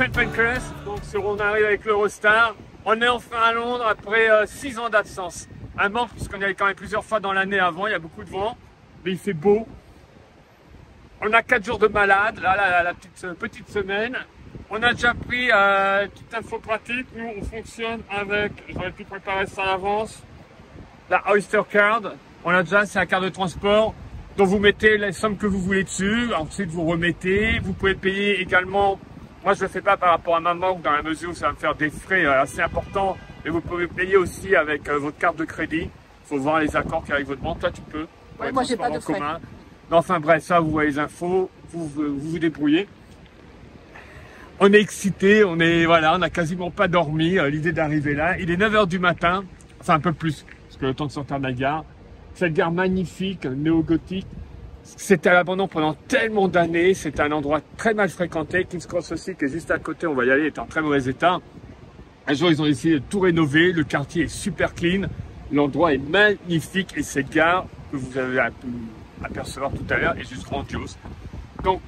St. Pancras. Donc on arrive avec l'Eurostar. On est enfin à Londres après 6 ans d'absence. Un manque puisqu'on y allait quand même plusieurs fois dans l'année avant, il y a beaucoup de vent, mais il fait beau. On a 4 jours de malade, là la petite semaine. On a déjà pris toute info pratique. Nous on fonctionne avec, j'aurais pu préparer ça à l'avance, la Oyster Card. On a déjà, c'est un carte de transport dont vous mettez les sommes que vous voulez dessus. Ensuite vous remettez, vous pouvez payer également. Moi je ne le fais pas par rapport à ma banque dans la mesure où ça va me faire des frais assez importants. Mais vous pouvez payer aussi avec votre carte de crédit. Il faut voir les accords qu'il y a avec votre banque. Toi tu peux. Ouais, moi j'ai pas de frais. Mais enfin bref, ça vous voyez les infos, vous débrouillez. On est excité, on n'a quasiment pas dormi. L'idée d'arriver là, il est 9 h du matin, enfin un peu plus, parce que le temps de sortir de la gare. Cette gare magnifique, néo-gothique. C'était à l'abandon pendant tellement d'années. C'est un endroit très mal fréquenté. King's Cross aussi, qui est juste à côté, on va y aller, est en très mauvais état. Un jour, ils ont essayé de tout rénover. Le quartier est super clean. L'endroit est magnifique. Et cette gare, que vous avez pu apercevoir tout à l'heure, est juste grandiose. Donc,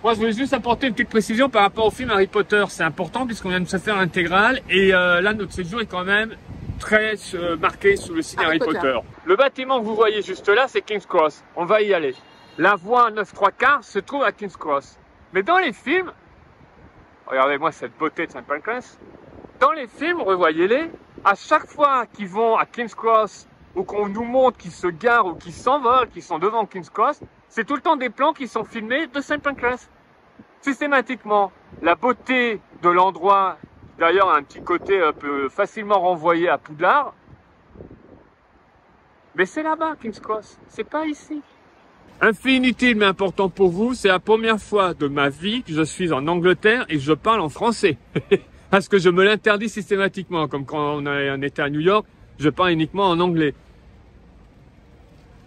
moi, je voulais juste apporter une petite précision par rapport au film Harry Potter. C'est important puisqu'on vient de se faire l'intégrale. Et là, notre séjour est quand même très marqué sous le signe Harry Potter. Le bâtiment que vous voyez juste là, c'est King's Cross. On va y aller. La voie 9¾ se trouve à King's Cross. Mais dans les films, regardez-moi cette beauté de St. Pancras. Dans les films, revoyez-les, à chaque fois qu'ils vont à King's Cross ou qu'on nous montre qu'ils se garent ou qu'ils s'envolent, qu'ils sont devant King's Cross, c'est tout le temps des plans qui sont filmés de St. Pancras. Systématiquement, la beauté de l'endroit, d'ailleurs a un petit côté un peu facilement renvoyé à Poudlard, mais c'est là-bas King's Cross, c'est pas ici. Un fait inutile mais important pour vous, c'est la première fois de ma vie que je suis en Angleterre et que je parle en français. Parce que je me l'interdis systématiquement, comme quand on était à New York, je parle uniquement en anglais.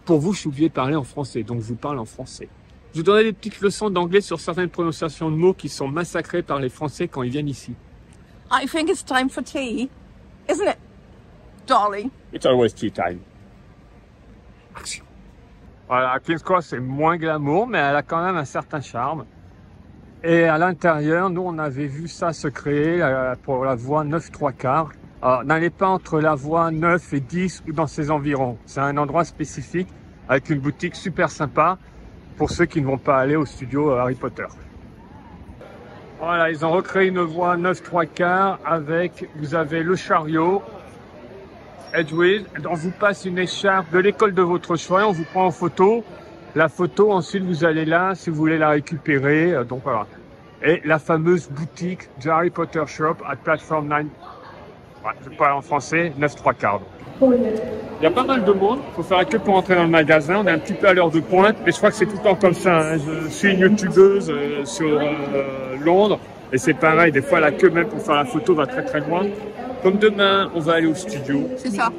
Pour vous, je suis obligé de parler en français, donc je vous parle en français. Je vous donnerai des petites leçons d'anglais sur certaines prononciations de mots qui sont massacrés par les Français quand ils viennent ici. I think it's time for tea, isn't it, darling? It's always tea time. Action. Voilà, King's Cross c'est moins glamour, mais elle a quand même un certain charme. Et à l'intérieur, nous on avait vu ça se créer pour la voie 9¾ Alors, n'allez pas entre la voie 9 et 10 ou dans ses environs. C'est un endroit spécifique avec une boutique super sympa pour ceux qui ne vont pas aller au studio Harry Potter. Voilà, ils ont recréé une voie 9¾ avec, vous avez le chariot, Edgewick, on vous passe une écharpe de l'école de votre choix, on vous prend en photo. La photo, ensuite vous allez là si vous voulez la récupérer, donc voilà. Et la fameuse boutique du Harry Potter Shop à Platform 9, ouais, je parle en français, 9¾ Il y a pas mal de monde, il faut faire la queue pour entrer dans le magasin, on est un petit peu à l'heure de pointe, mais je crois que c'est tout le temps comme ça. Hein. Je suis une youtubeuse sur Londres, et c'est pareil, des fois la queue même pour faire la photo va très très loin. Comme demain, on va aller au studio. C'est ça.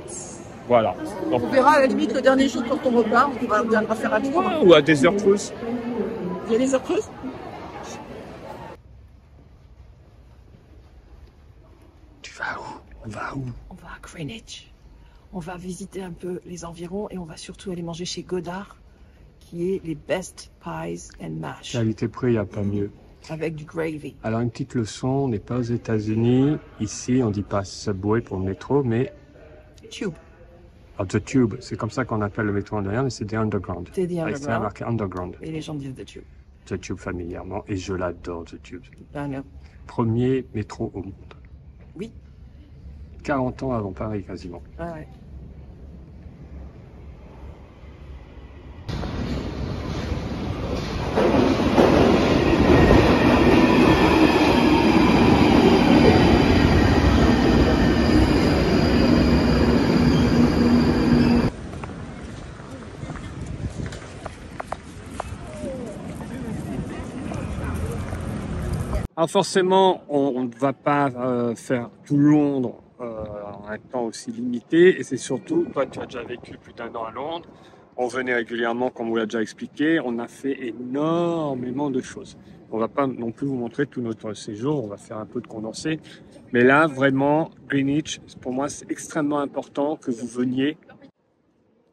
Voilà. Donc, on verra à la limite le dernier jour quand on repart, on viendra faire un tour. Ou à des heures creuses. Il y a des heures creuses? Tu vas où? On va où? On va à Greenwich. On va visiter un peu les environs et on va surtout aller manger chez Godard, qui est les best pies and mash. Qualité-prix, il n'y a pas mieux. Avec du gravy. Alors une petite leçon, on n'est pas aux États-Unis. Ici, on dit pas Subway pour le métro, mais Tube. Alors, The Tube, c'est comme ça qu'on appelle le métro underground, mais c'est The Underground. C'est The Underground. C'est marqué Underground. Et les gens disent The Tube. The Tube familièrement, et je l'adore, The Tube. I know. Premier métro au monde. Oui. 40 ans avant Paris, quasiment. Ah ouais. Alors forcément, on ne va pas faire tout Londres en un temps aussi limité. Et c'est surtout, toi tu as déjà vécu plus d'1 an à Londres, on venait régulièrement, comme on vous l'a déjà expliqué, on a fait énormément de choses. On va pas non plus vous montrer tout notre séjour, on va faire un peu de condensé. Mais là, vraiment, Greenwich, pour moi, c'est extrêmement important que vous veniez.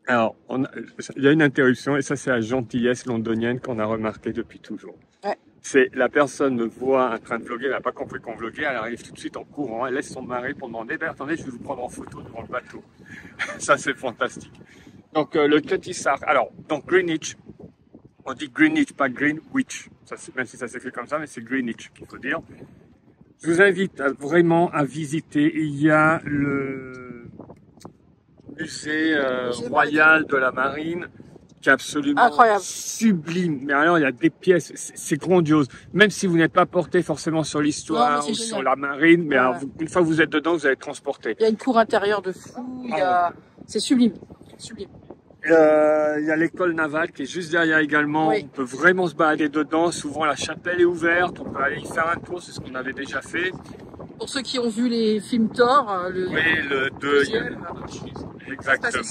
Alors, il y a une interruption, et ça c'est la gentillesse londonienne qu'on a remarqué depuis toujours. Ouais. C'est la personne me voit en train de vlogger, elle n'a pas compris qu'on vloguait, elle arrive tout de suite en courant, elle laisse son mari pour demander, ben attendez, je vais vous prendre en photo devant le bateau. Ça c'est fantastique. Donc le Cutty Sark, alors donc Greenwich, on dit Greenwich, pas Greenwich, ça, même si ça s'écrit comme ça, mais c'est Greenwich qu'il faut dire. Je vous invite vraiment à visiter, il y a le musée royal de la marine, qui est absolument incroyable, sublime. Mais alors, il y a des pièces, c'est grandiose. Même si vous n'êtes pas porté forcément sur l'histoire ou sur la marine, mais alors, une fois que vous êtes dedans, vous allez être transporté. Il y a une cour intérieure de fou, c'est sublime, sublime. Il y a l'école navale qui est juste derrière également. Oui. On peut vraiment se balader dedans. Souvent, la chapelle est ouverte. On peut aller y faire un tour. C'est ce qu'on avait déjà fait. Pour ceux qui ont vu les films Thor, le 2, exactement.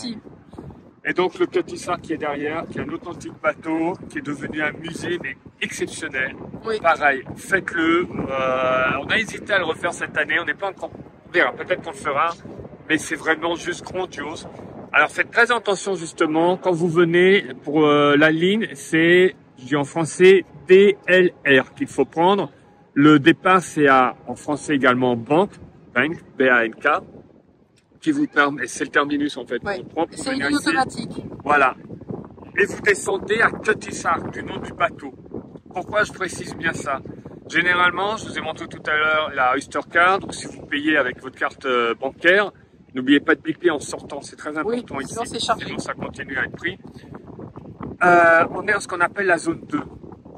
Et donc le Cutty Sark qui est derrière, qui est un authentique bateau, qui est devenu un musée, mais exceptionnel. Oui. Pareil, faites-le. On a hésité à le refaire cette année, on n'est pas encore... On verra, peut-être qu'on le fera, mais c'est vraiment juste grandiose. Alors faites très attention justement, quand vous venez pour la ligne, c'est, je dis en français, DLR qu'il faut prendre. Le départ, c'est en français également bank, B-A-N-K. Qui vous permet, c'est le terminus en fait. Ouais. C'est une ligne automatique. Voilà. Et vous descendez à Cutty Sark, du nom du bateau. Pourquoi je précise bien ça? Généralement, je vous ai montré tout à l'heure la Oyster Card, donc si vous payez avec votre carte bancaire, n'oubliez pas de biper en sortant, c'est très important ici. Sinon ça continue à être pris. On est en ce qu'on appelle la zone 2.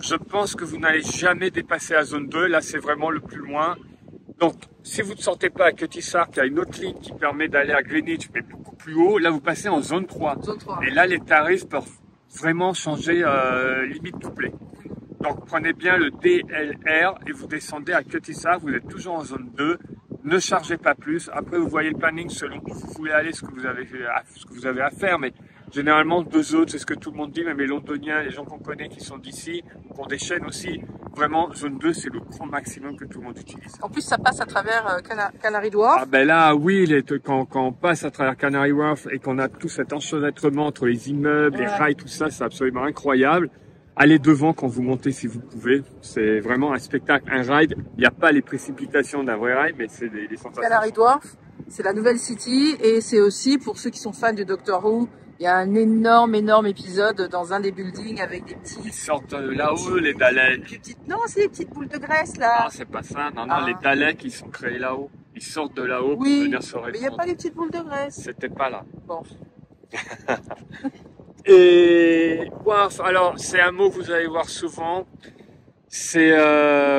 Je pense que vous n'allez jamais dépasser la zone 2, là c'est vraiment le plus loin. Donc, si vous ne sortez pas à Cutty Sark, il y a une autre ligne qui permet d'aller à Greenwich, mais beaucoup plus haut. Là, vous passez en zone 3. Zone 3. Et là, les tarifs peuvent vraiment changer limite doublé. Donc, prenez bien le DLR et vous descendez à Cutty Sark. Vous êtes toujours en zone 2. Ne chargez pas plus. Après, vous voyez le planning selon où vous voulez aller, ce que vous avez à faire. Mais généralement, 2 autres, c'est ce que tout le monde dit, même les Londoniens, les gens qu'on connaît qui sont d'ici, qui ont des chaînes aussi. Vraiment, zone 2, c'est le grand maximum que tout le monde utilise. En plus, ça passe à travers Canary Wharf. Ah ben là, oui, quand on passe à travers Canary Wharf et qu'on a tout cet enchevêtrement entre les immeubles, les rails, tout ça, c'est absolument incroyable. Allez devant quand vous montez si vous pouvez. C'est vraiment un spectacle, un ride. Il n'y a pas les précipitations d'un vrai ride, mais c'est des sensations. Canary Wharf, c'est la nouvelle city et c'est aussi pour ceux qui sont fans de Doctor Who. Il y a un énorme épisode dans un des buildings avec des petits... Ils sortent là-haut, les Daleks. Non, c'est les petites boules de graisse, là. Non, c'est pas ça. Non, les Daleks, ils sont créés là-haut. Ils sortent de là-haut pour venir se répandre. Mais il n'y a pas les petites boules de graisse. C'était pas là. Bon. Et Wharf, alors, c'est un mot que vous allez voir souvent. C'est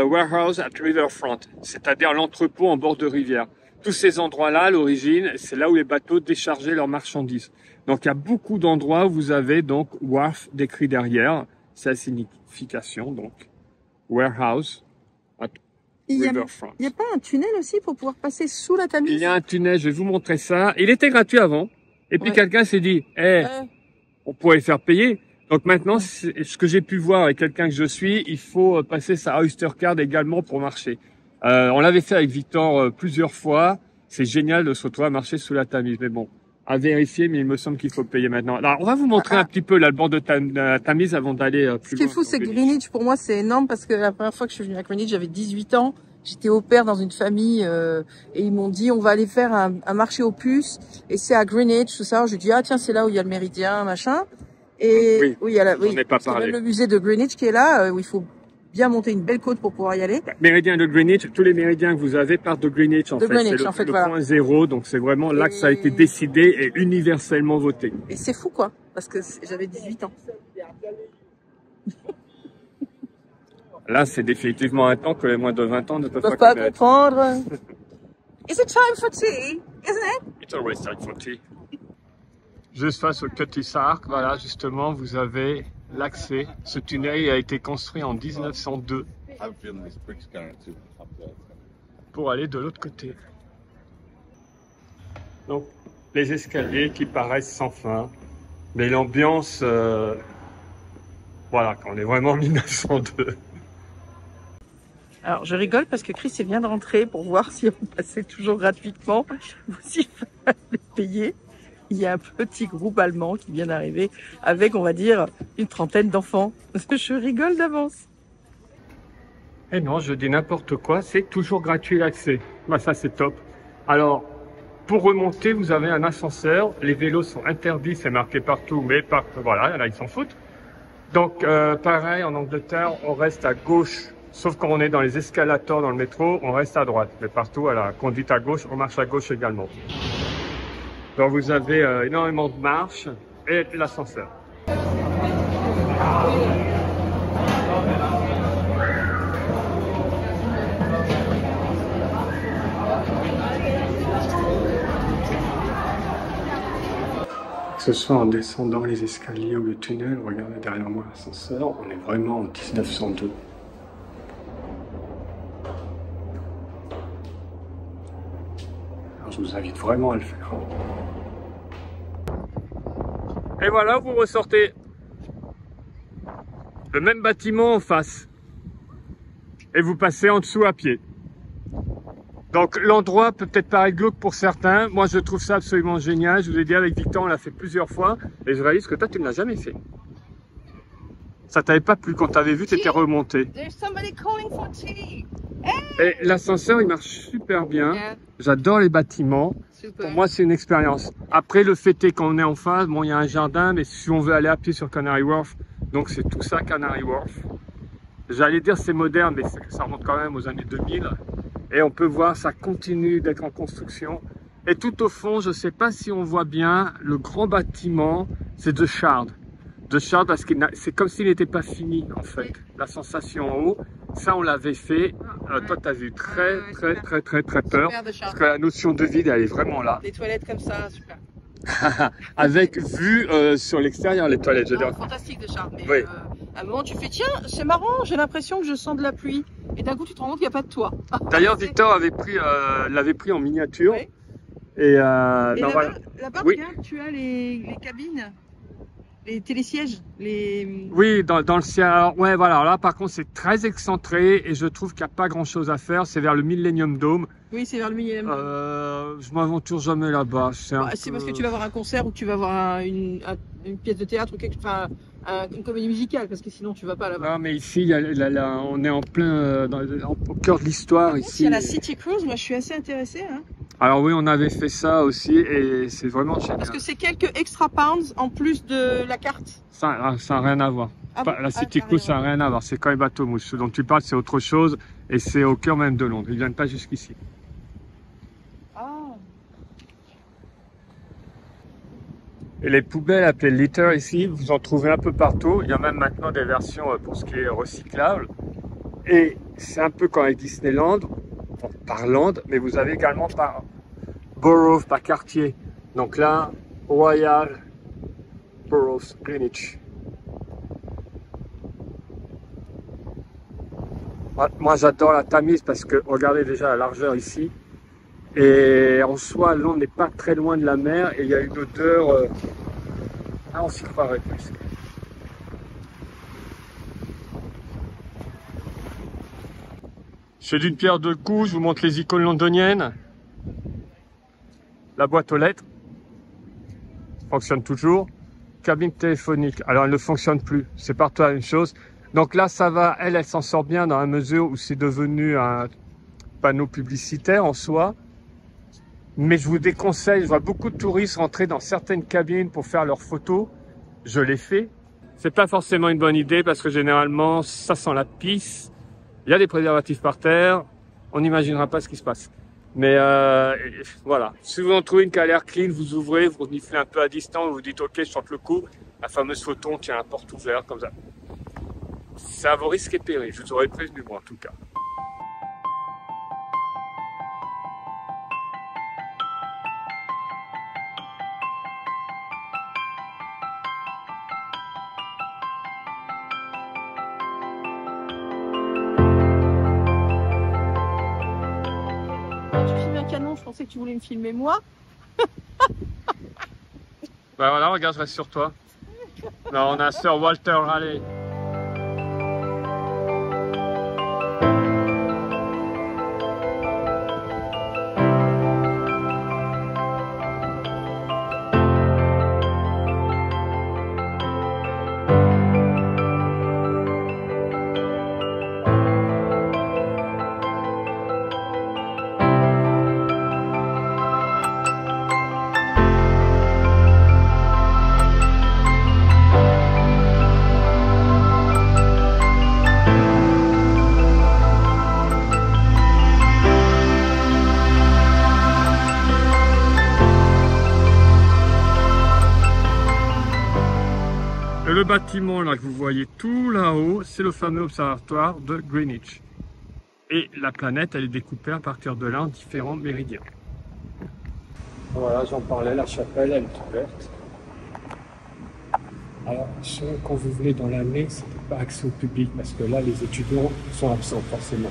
warehouse at riverfront, c'est-à-dire l'entrepôt en bord de rivière. Tous ces endroits-là, à l'origine, c'est là où les bateaux déchargeaient leurs marchandises. Donc, il y a beaucoup d'endroits où vous avez donc wharf décrit derrière. C'est la signification, donc warehouse at riverfront. Il n'y a pas un tunnel aussi pour pouvoir passer sous la Tamise? Il y a un tunnel, je vais vous montrer ça. Il était gratuit avant. Et puis quelqu'un s'est dit, on pourrait le faire payer. Donc maintenant, ce que j'ai pu voir avec quelqu'un que je suis, il faut passer sa Oyster Card également pour marcher. On l'avait fait avec Victor plusieurs fois. C'est génial de se retrouver à marcher sous la Tamise. Mais bon, à vérifier, mais il me semble qu'il faut payer maintenant. Alors, on va vous montrer un petit peu là, le bord de la Tamise avant d'aller plus loin. Ce qui est fou, c'est que Greenwich, pour moi, c'est énorme parce que la première fois que je suis venue à Greenwich, j'avais 18 ans. J'étais au père dans une famille et ils m'ont dit on va aller faire un marché aux puces et c'est à Greenwich, tout ça. Je dis ah tiens c'est là où il y a le Méridien machin et oui, il y a on n'est pas parlé. Même le musée de Greenwich qui est là où il faut bien monter une belle côte pour pouvoir y aller. Méridien de Greenwich, tous les méridiens que vous avez partent de Greenwich en fait. C'est le point zéro, donc c'est vraiment là que ça a été décidé et universellement voté. Et c'est fou quoi, parce que j'avais 18 ans. Là, c'est définitivement un temps que les moins de 20 ans ne peuvent pas comprendre. Is it time for tea, isn't it? It's always time for tea. Juste face au Cutty Sark, voilà, justement, vous avez l'accès. Ce tunnel a été construit en 1902 pour aller de l'autre côté. Donc, les escaliers qui paraissent sans fin, mais l'ambiance, voilà, on est vraiment en 1902. Alors, je rigole parce que Chris vient de rentrer pour voir si on passait toujours gratuitement ou s'il fallait payer. Il y a un petit groupe allemand qui vient d'arriver avec, on va dire, une trentaine d'enfants. Je rigole d'avance. Eh non, je dis n'importe quoi, c'est toujours gratuit l'accès. Bah, ça, c'est top. Alors, pour remonter, vous avez un ascenseur. Les vélos sont interdits, c'est marqué partout, mais voilà, là, ils s'en foutent. Donc, pareil, en Angleterre, on reste à gauche. Sauf quand on est dans les escalators dans le métro, on reste à droite. Mais partout, à la conduite à gauche, on marche à gauche également. Donc, vous avez énormément de marches et l'ascenseur. Que ce soit en descendant les escaliers ou le tunnel, regardez derrière moi l'ascenseur, on est vraiment en 1902. Alors je vous invite vraiment à le faire. Et voilà, vous ressortez le même bâtiment en face. Et vous passez en dessous à pied. Donc l'endroit peut peut-être paraître glauque pour certains. Moi je trouve ça absolument génial. Je vous ai dit avec Victor, on l'a fait plusieurs fois. Et je réalise que toi tu ne l'as jamais fait. Ça t'avait pas plu quand t'avais vu, tu étais remonté. Et l'ascenseur il marche super bien. J'adore les bâtiments. Pour moi c'est une expérience. Après le fait est quand on est en face, bon il y a un jardin. Mais si on veut aller à pied sur Canary Wharf, donc c'est tout ça Canary Wharf. J'allais dire c'est moderne mais ça remonte quand même aux années 2000. Et on peut voir, ça continue d'être en construction. Et tout au fond, je ne sais pas si on voit bien, le grand bâtiment, c'est de Shard. De Shard parce que c'est comme s'il n'était pas fini, en fait. La sensation en haut, ça on l'avait fait. Toi, tu as vu très peur. Parce que la notion de vide, elle est vraiment là. Les toilettes comme ça, super. Avec vue sur l'extérieur, les toilettes, je veux dire. Fantastique de Shard. Mais oui. À un moment, tu fais, tiens, c'est marrant, j'ai l'impression que je sens de la pluie. Et d'un coup, tu te rends compte qu'il n'y a pas de toit. D'ailleurs, Victor l'avait pris en miniature. Oui. Et là-bas, oui. Regarde, tu as les cabines, les télésièges. Oui, dans le ciel. Alors, ouais, voilà. Alors là, par contre, c'est très excentré et je trouve qu'il n'y a pas grand-chose à faire. C'est vers le Millennium Dome. Oui, c'est vers le Millennium Dome. Je m'aventure jamais là-bas. C'est parce que tu vas voir un concert ou tu vas voir une pièce de théâtre ou une comédie musicale, parce que sinon tu vas pas là-bas. Non, mais ici, on est en plein au cœur de l'histoire. Ici, il y a la City Cruise, moi je suis assez intéressée. Hein. Alors oui, on avait fait ça aussi et c'est vraiment génial. Parce que c'est quelques extra pounds en plus de la carte. Ça n'a rien à voir. La City Cruise, ça n'a rien à voir. C'est quand les bateaux mouches. Ce dont tu parles, c'est autre chose et c'est au cœur même de Londres. Ils ne viennent pas jusqu'ici. Et les poubelles appelées litter ici, vous en trouvez un peu partout. Il y a même maintenant des versions pour ce qui est recyclable. Et c'est un peu comme avec Disneyland, par land, mais vous avez également par borough, par quartier. Donc là, Royal Borough Greenwich. Moi j'adore la Tamise parce que regardez déjà la largeur ici. Et en soi, Londres n'est pas très loin de la mer et il y a une odeur. Ah, on s'y croirait plus. C'est d'une pierre deux coups, je vous montre les icônes londoniennes. La boîte aux lettres fonctionne toujours. Cabine téléphonique, alors elle ne fonctionne plus, c'est partout la même chose. Donc là, ça va, elle s'en sort bien dans la mesure où c'est devenu un panneau publicitaire en soi. Mais je vous déconseille, je vois beaucoup de touristes rentrer dans certaines cabines pour faire leurs photos. Je l'ai fait. C'est pas forcément une bonne idée parce que généralement, ça sent la pisse. Il y a des préservatifs par terre. On n'imaginera pas ce qui se passe. Mais voilà. Si vous en trouvez une qui a l'air clean, vous ouvrez, vous reniflez un peu à distance, vous dites ok, je tente le coup. La fameuse photo, on tient la porte ouverte comme ça. C'est à vos risques et périls. Je vous aurais prévenu moi en tout cas. Je pensais que tu voulais me filmer moi. Bah voilà, regarde, je reste sur toi. Non, on a Sir Walter Raleigh. bâtiment là que vous voyez tout là-haut, c'est le fameux observatoire de Greenwich. Et la planète, elle est découpée à partir de là en différents méridiens. Voilà, j'en parlais, la chapelle, elle est ouverte. Alors, quand vous venez dans l'année, ce n'est pas accès au public, parce que là, les étudiants sont absents forcément.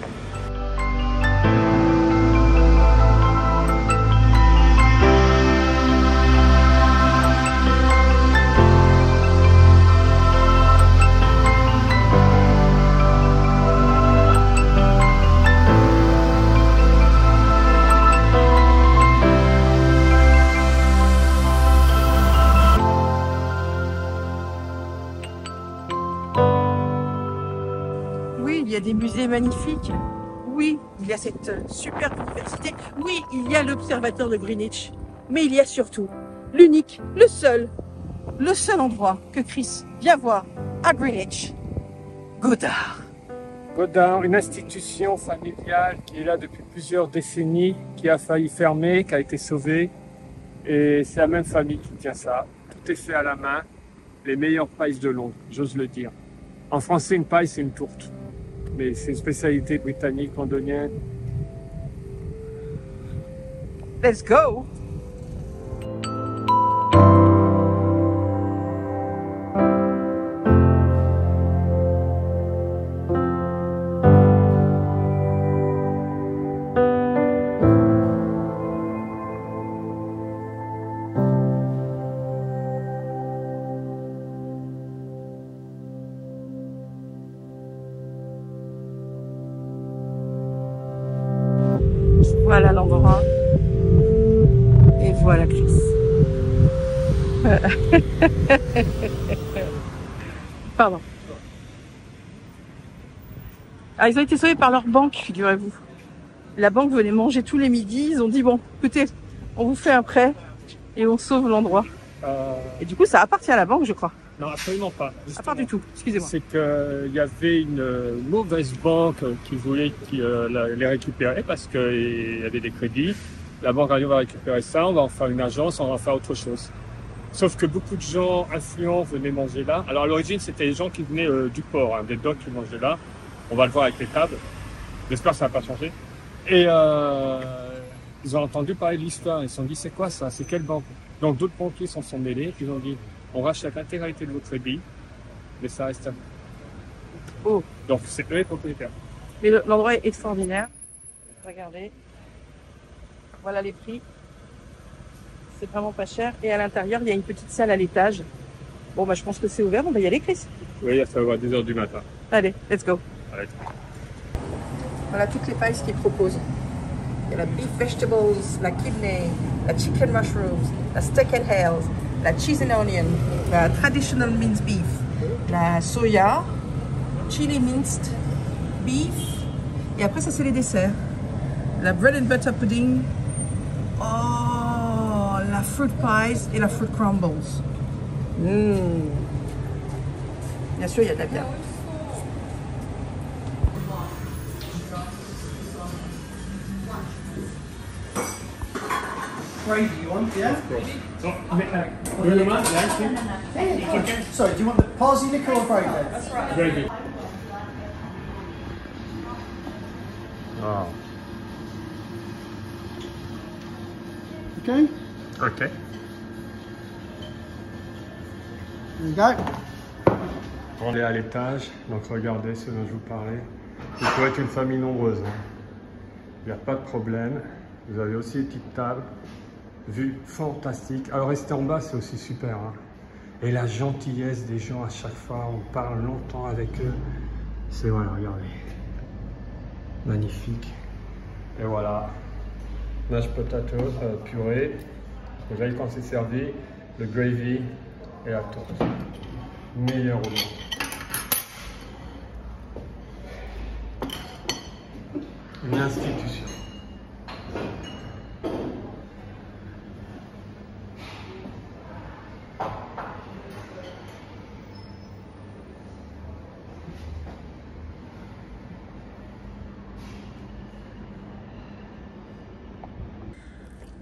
Oui, il y a des musées magnifiques. Oui, il y a cette superbe université. Oui, il y a l'observatoire de Greenwich. Mais il y a surtout l'unique, le seul endroit que Chris vient voir à Greenwich. Goddard. Goddard, une institution familiale qui est là depuis plusieurs décennies, qui a failli fermer, qui a été sauvée. Et c'est la même famille qui tient ça. Tout est fait à la main. Les meilleures pailles de Londres, j'ose le dire. En français, une paille, c'est une tourte. Mais c'est une spécialité britannique, londonienne. Let's go! Voilà l'endroit. Et voilà Chris. Pardon. Ah, ils ont été sauvés par leur banque, figurez-vous. La banque venait manger tous les midis. Ils ont dit, bon, écoutez, on vous fait un prêt et on sauve l'endroit. Et du coup, ça appartient à la banque, je crois. Non, absolument pas. À part du tout, excusez-moi. C'est qu'il y avait une mauvaise banque qui voulait les récupérer parce qu'il y avait des crédits. La banque a dit on va récupérer ça, on va en faire une agence, on va en faire autre chose. Sauf que beaucoup de gens influents venaient manger là. Alors à l'origine, c'était les gens qui venaient du port, des docks qui mangeaient là. On va le voir avec les tables. J'espère que ça n'a pas changé. Et ils ont entendu parler de l'histoire. Ils se sont dit c'est quoi ça? C'est quelle banque? Donc d'autres banquiers s'en sont mêlés. Ils ont dit on rachète l'intégralité de votre crédit, mais ça reste à vous. Oh. Donc c'est eux les propriétaires. Mais l'endroit est extraordinaire. Regardez. Voilà les prix. C'est vraiment pas cher. Et à l'intérieur, il y a une petite salle à l'étage. Bon, bah, je pense que c'est ouvert. On va y aller, Chris. Oui, ça va à 10h du matin. Allez, let's go. Allez. Voilà toutes les pailles qu'ils proposent. Il y a la beef vegetables, la kidney, la chicken mushrooms, la steak and hails, la cheese and onion, la traditional minced beef, la soya, chili minced beef. Et après, ça, c'est les desserts. La bread and butter pudding. Oh, la fruit pies et la fruit crumbles. Bien sûr, il y a de la viande. Gravy you want, yeah? Sorry, do you want the parsley liquor or gravy? That's right. Gravy. Wow. Okay, Ok. there you go. On est à l'étage, donc regardez ce dont je vous parlais. Vous pouvez être une famille nombreuse. Il n'y a pas de problème. Vous avez aussi des petites tables. Vue fantastique. Alors rester en bas, c'est aussi super. Et la gentillesse des gens à chaque fois, on parle longtemps avec eux. C'est voilà, regardez. Magnifique. Et voilà. Mashed potato, purée. Vous voyez quand c'est servi, le gravy et la tourte. Meilleur au monde. Une institution.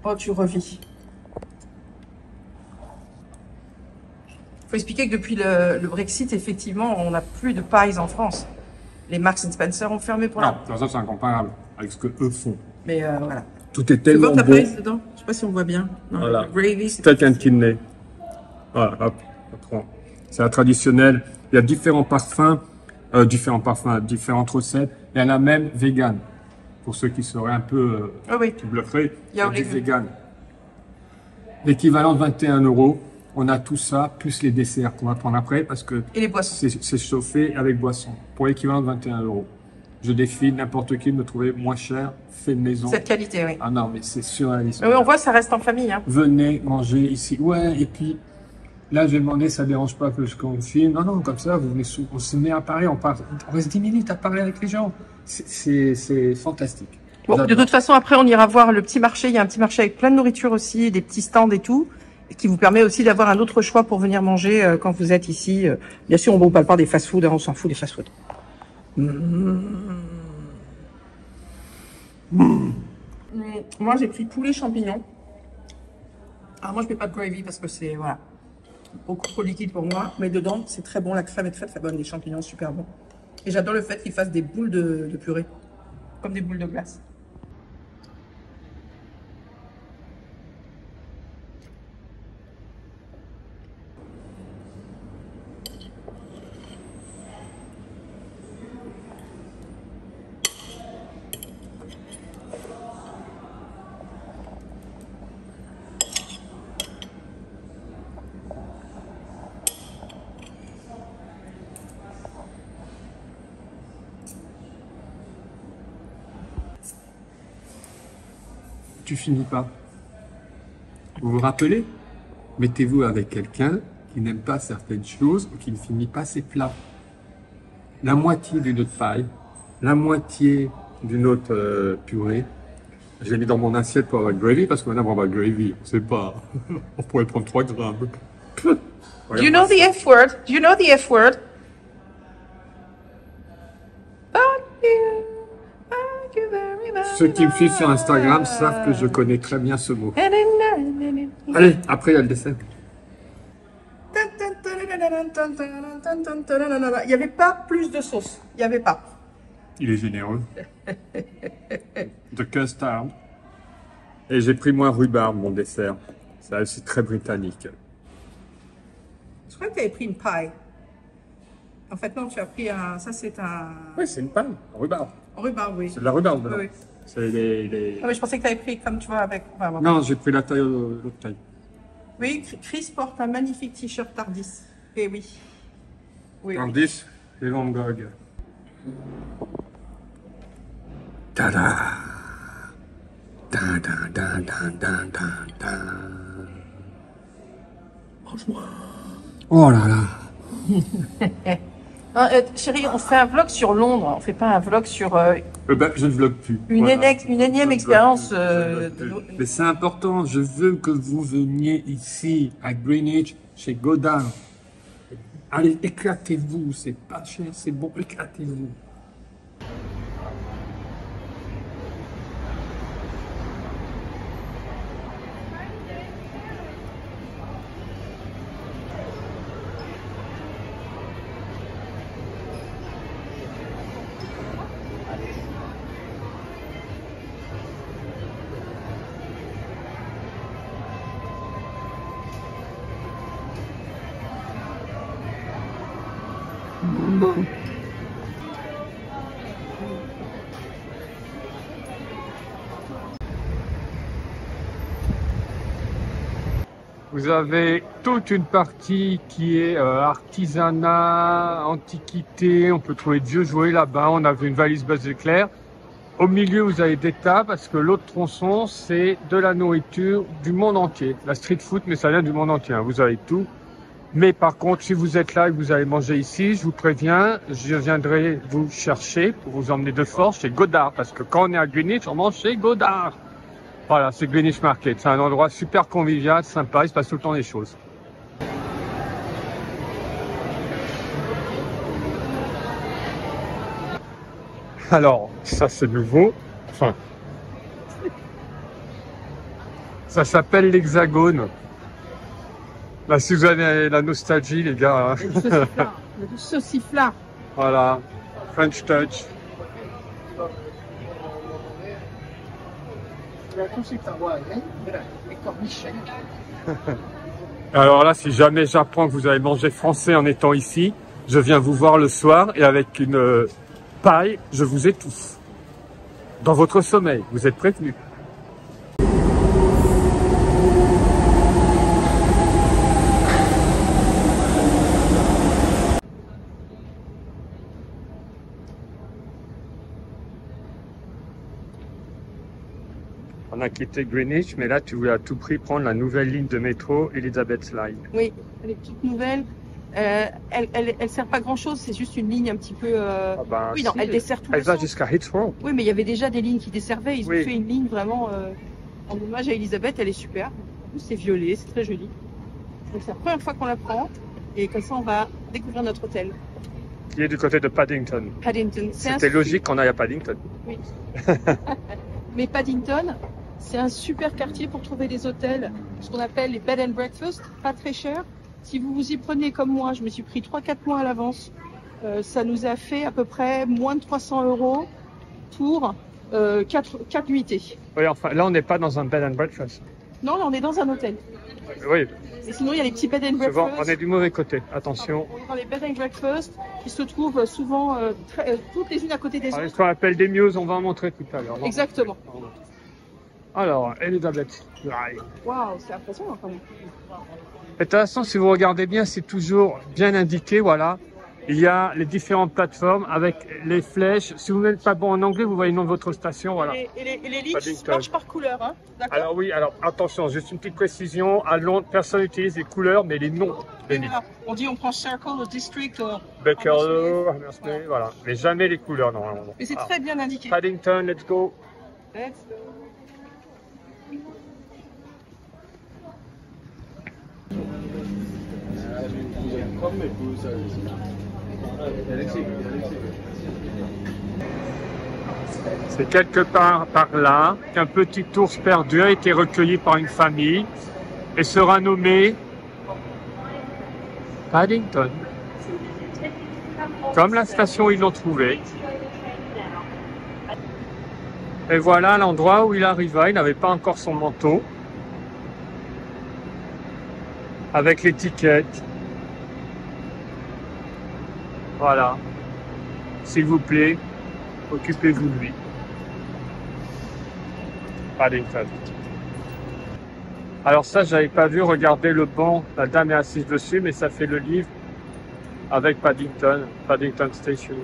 Oh, tu revis. faut expliquer que depuis le Brexit, effectivement, on n'a plus de pies en France. Les Marks Spencer ont fermé pour Non, ça c'est incomparable avec ce que eux font. Mais voilà. Tout est Tu tellement vois ta bon. pies dedans? Je sais pas si on voit bien. Non, Voilà. le gravy, c'est Steak and kidney. Voilà, hop, on prend. C'est la traditionnelle. Il y a différentes recettes. Il y en a même vegan. Pour ceux qui seraient un peu Ah oui. qui blufferaient, il y Il y a a du les- vegan. L'équivalent de 21 €. On a tout ça, plus les desserts qu'on va prendre après, parce que Et les boissons. c'est chauffé avec boisson. Pour l'équivalent de 21 €. Je défie n'importe qui de me trouver moins cher, fait de maison. Cette qualité, oui. Ah non, mais c'est surréaliste. Mais oui, on voit, ça reste en famille. Hein. Venez manger ici. Ouais, et puis là, j'ai demandé, ça dérange pas que je confine. Non, non, comme ça, vous venez on se met à parler, on reste 10 minutes à parler avec les gens. C'est fantastique. Bon, de toute façon, après, on ira voir le petit marché. Il y a un petit marché avec plein de nourriture aussi, des petits stands et tout, qui vous permet aussi d'avoir un autre choix pour venir manger quand vous êtes ici. Bien sûr, on ne parle pas des fast-food, hein, on s'en fout des fast-food. Moi, j'ai pris poulet champignons. Alors moi, je mets pas de gravy parce que c'est voilà beaucoup trop liquide pour moi. Mais dedans, c'est très bon. La crème est très très bonne. Les champignons, super bon. Et j'adore le fait qu'ils fassent des boules de purée, comme des boules de glace. Tu finis pas. Vous vous rappelez? Mettez-vous avec quelqu'un qui n'aime pas certaines choses ou qui ne finit pas ses plats. La moitié d'une autre paille, la moitié d'une autre purée. Je l'ai mis dans mon assiette pour avoir le gravy parce que maintenant, on va avoir le gravy. On sait pas. On pourrait prendre 3 grammes. Do you know the F word? Do you know the F word? Thank you very much. Ceux qui me suivent sur Instagram savent que je connais très bien ce mot. Allez, après il y a le dessert. Il n'y avait pas plus de sauce. Il n'y avait pas. Il est généreux. De custard. Et j'ai pris moins rhubarbe, mon dessert. C'est aussi très britannique. Je crois que tu avais pris une paille. En fait, non, tu as pris un... Ça, c'est un... Oui, c'est une paille, rhubarbe. Rhubarbe, oui. C'est de la rhubarbe, dedans. Oui, oui. C'est les... Ah, mais je pensais que tu avais pris, comme tu vois, avec... Enfin, bon. Non, j'ai pris la taille, l'autre taille. Oui, Chris porte un magnifique t-shirt Tardis. Eh oui. Oui, En oui. 10, les Van Gogh. Tada! Oh là là! Ah, chérie, on fait un vlog sur Londres. On fait pas un vlog sur Ben, je ne vlog plus. une Voilà. énième Je expérience. vlog plus. Je vlog plus. Mais c'est important, je veux que vous veniez ici, à Greenwich, chez Godard. Allez, éclatez-vous, c'est pas cher, c'est bon, éclatez-vous. Vous avez toute une partie qui est artisanat, antiquité, on peut trouver de vieux jouets là-bas, on a vu une valise Buzz éclair. Au milieu, vous avez des tables parce que l'autre tronçon, c'est de la nourriture du monde entier. La street food, mais ça vient du monde entier, hein. Vous avez tout. Mais par contre, si vous êtes là et que vous allez manger ici, je vous préviens, je viendrai vous chercher pour vous emmener de force chez Godard. Parce que quand on est à Greenwich, on mange chez Godard. Voilà, c'est Greenwich Market. C'est un endroit super convivial, sympa, il se passe tout le temps des choses. Alors, ça c'est nouveau. Enfin, ça s'appelle l'Hexagone. Là, si vous avez la nostalgie, les gars. Il y a du sauciflard. Il y a du sauciflard. Voilà. French touch. Alors là, si jamais j'apprends que vous avez mangé français en étant ici, je viens vous voir le soir et avec une paille, je vous étouffe. Dans votre sommeil, vous êtes prévenus. On a quitté Greenwich, mais là, tu voulais à tout prix prendre la nouvelle ligne de métro Elizabeth Line. Oui, elle est toute nouvelle. Elle sert pas grand chose, c'est juste une ligne un petit peu. Oui, non, si, elle dessert tout. Elle va jusqu'à Heathrow. Oui, mais il y avait déjà des lignes qui desservaient. Ils Oui. ont fait une ligne vraiment en hommage à Elisabeth. Elle est super. En plus, c'est violet, c'est très joli. Donc c'est la première fois qu'on la prend. Et comme ça, on va découvrir notre hôtel. Qui est du côté de Paddington. Paddington. C'était logique qu'on aille à Paddington. Oui. Mais Paddington, c'est un super quartier pour trouver des hôtels, ce qu'on appelle les bed and breakfast, pas très cher. Si vous vous y prenez comme moi, je me suis pris 3-4 mois à l'avance, ça nous a fait à peu près moins de 300 € pour 4 nuitées. Oui, enfin, là, on n'est pas dans un bed and breakfast. Non, là, on est dans un hôtel. Oui, Et sinon, il y a les petits bed and souvent, breakfast. on est du mauvais côté. Attention. On est dans les bed and breakfast qui se trouvent souvent toutes les unes à côté des Alors, autres. ce qu'on appelle des Muse, on va en montrer tout à l'heure. Exactement. Alors, Elizabeth Line. Waouh, c'est impressionnant quand même. De toute façon, si vous regardez bien, c'est toujours bien indiqué, voilà. Il y a les différentes plateformes avec les flèches. Si vous n'êtes pas bon en anglais, vous voyez le nom de votre station, voilà. Et les lignes Paddington. marchent par couleur, hein. D'accord. Alors oui, alors attention, juste une petite précision. À Londres, personne n'utilise les couleurs, mais les noms des lignes. On dit on prend Circle, ou District, Bakerloo, Hammersmith, voilà. Mais jamais les couleurs, normalement. mais c'est Ah. très bien indiqué. Paddington, let's go. Let's go. C'est quelque part par là qu'un petit ours perdu a été recueilli par une famille et sera nommé Paddington. Comme la station où ils l'ont trouvé. Et voilà l'endroit où il arriva. Il n'avait pas encore son manteau. Avec l'étiquette. Voilà. S'il vous plaît, occupez-vous de lui. Paddington. Alors ça, j'avais pas vu, regardez le banc, la dame est assise dessus, mais ça fait le livre avec Paddington, Paddington Station.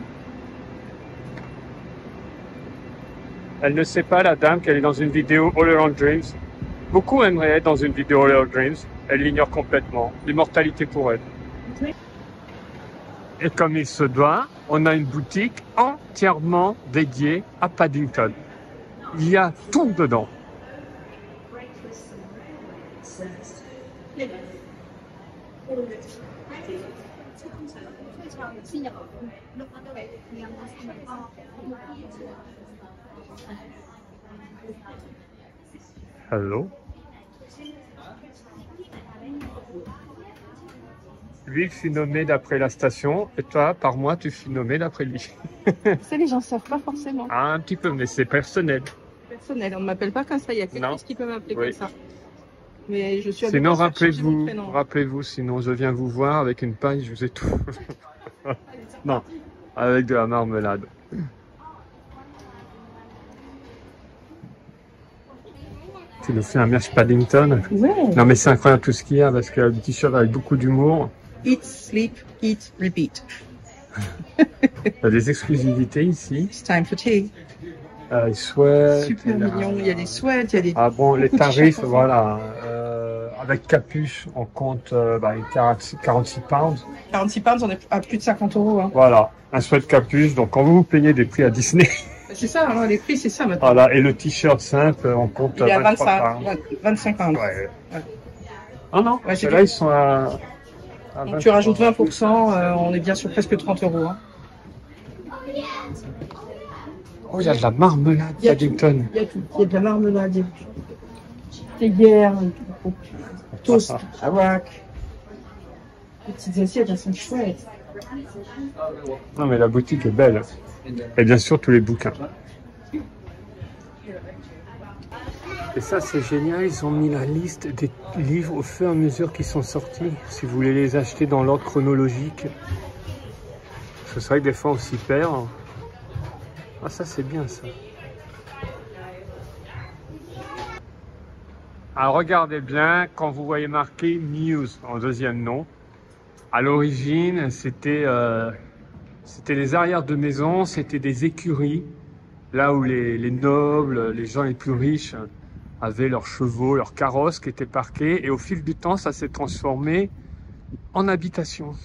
Elle ne sait pas, la dame, qu'elle est dans une vidéo All Around Dreams. Beaucoup aimeraient être dans une vidéo All Around Dreams. Elle l'ignore complètement. L'immortalité pour elle. Et comme il se doit, on a une boutique entièrement dédiée à Paddington. Il y a tout dedans. Hello. Lui, il fut nommé d'après la station, et toi, par mois, tu fus nommé d'après lui. Ça, les gens ne savent pas forcément. Ah, un petit peu, mais c'est personnel. Personnel, on ne m'appelle pas comme ça. Il y a quelqu'un Non. qui peut m'appeler Oui. comme ça. Mais je suis Sinon, habituée à changer mon rappelez-vous, prénom. rappelez-vous, sinon je viens vous voir avec une paille, je vous étouffe. Non, avec de la marmelade. Tu nous fais un merch Paddington. Ouais. Non mais c'est incroyable tout ce qu'il y a parce qu'il y a des t-shirts avec beaucoup d'humour. Eat, sleep, eat, repeat. Il y a des exclusivités ici. It's time for tea. Les sweats. Super il y a- mignon. Il y a des sweats, il y a des. Ah bon, les beaucoup de tarifs, t-shirts. voilà. Avec capuche, on compte 46 pounds. 46 pounds, on est à plus de 50 €. Hein. Voilà, un sweat capuche. Donc quand vous payez des prix à Disney, C'est ça, hein, les prix, c'est ça maintenant. voilà. Et le t-shirt simple, on compte Il est à 23 25, pounds. 25 pounds. Ouais. Ouais. Ah non, Ouais, j'ai là vu. ils sont à Donc 23. tu rajoutes 20%, on est bien sur presque 30 €. Hein. Oh, il y a de la marmelade Il y a Paddington. Il y a tout. Il y a de la marmelade, des guerres, toast, arac. Les petites assiettes, elles sont chouettes. Non mais la boutique est belle. Et bien sûr tous les bouquins. Et ça c'est génial, ils ont mis la liste des livres au fur et à mesure qu'ils sont sortis. Si vous voulez les acheter dans l'ordre chronologique. Ce serait que des fois on s'y perd. Ah ça c'est bien ça. Alors regardez bien quand vous voyez marqué News en deuxième nom. À l'origine c'était les arrières de maison, c'était des écuries. Là où les nobles, les gens les plus riches avaient leurs chevaux, leurs carrosses qui étaient parqués. Et au fil du temps, ça s'est transformé en habitation.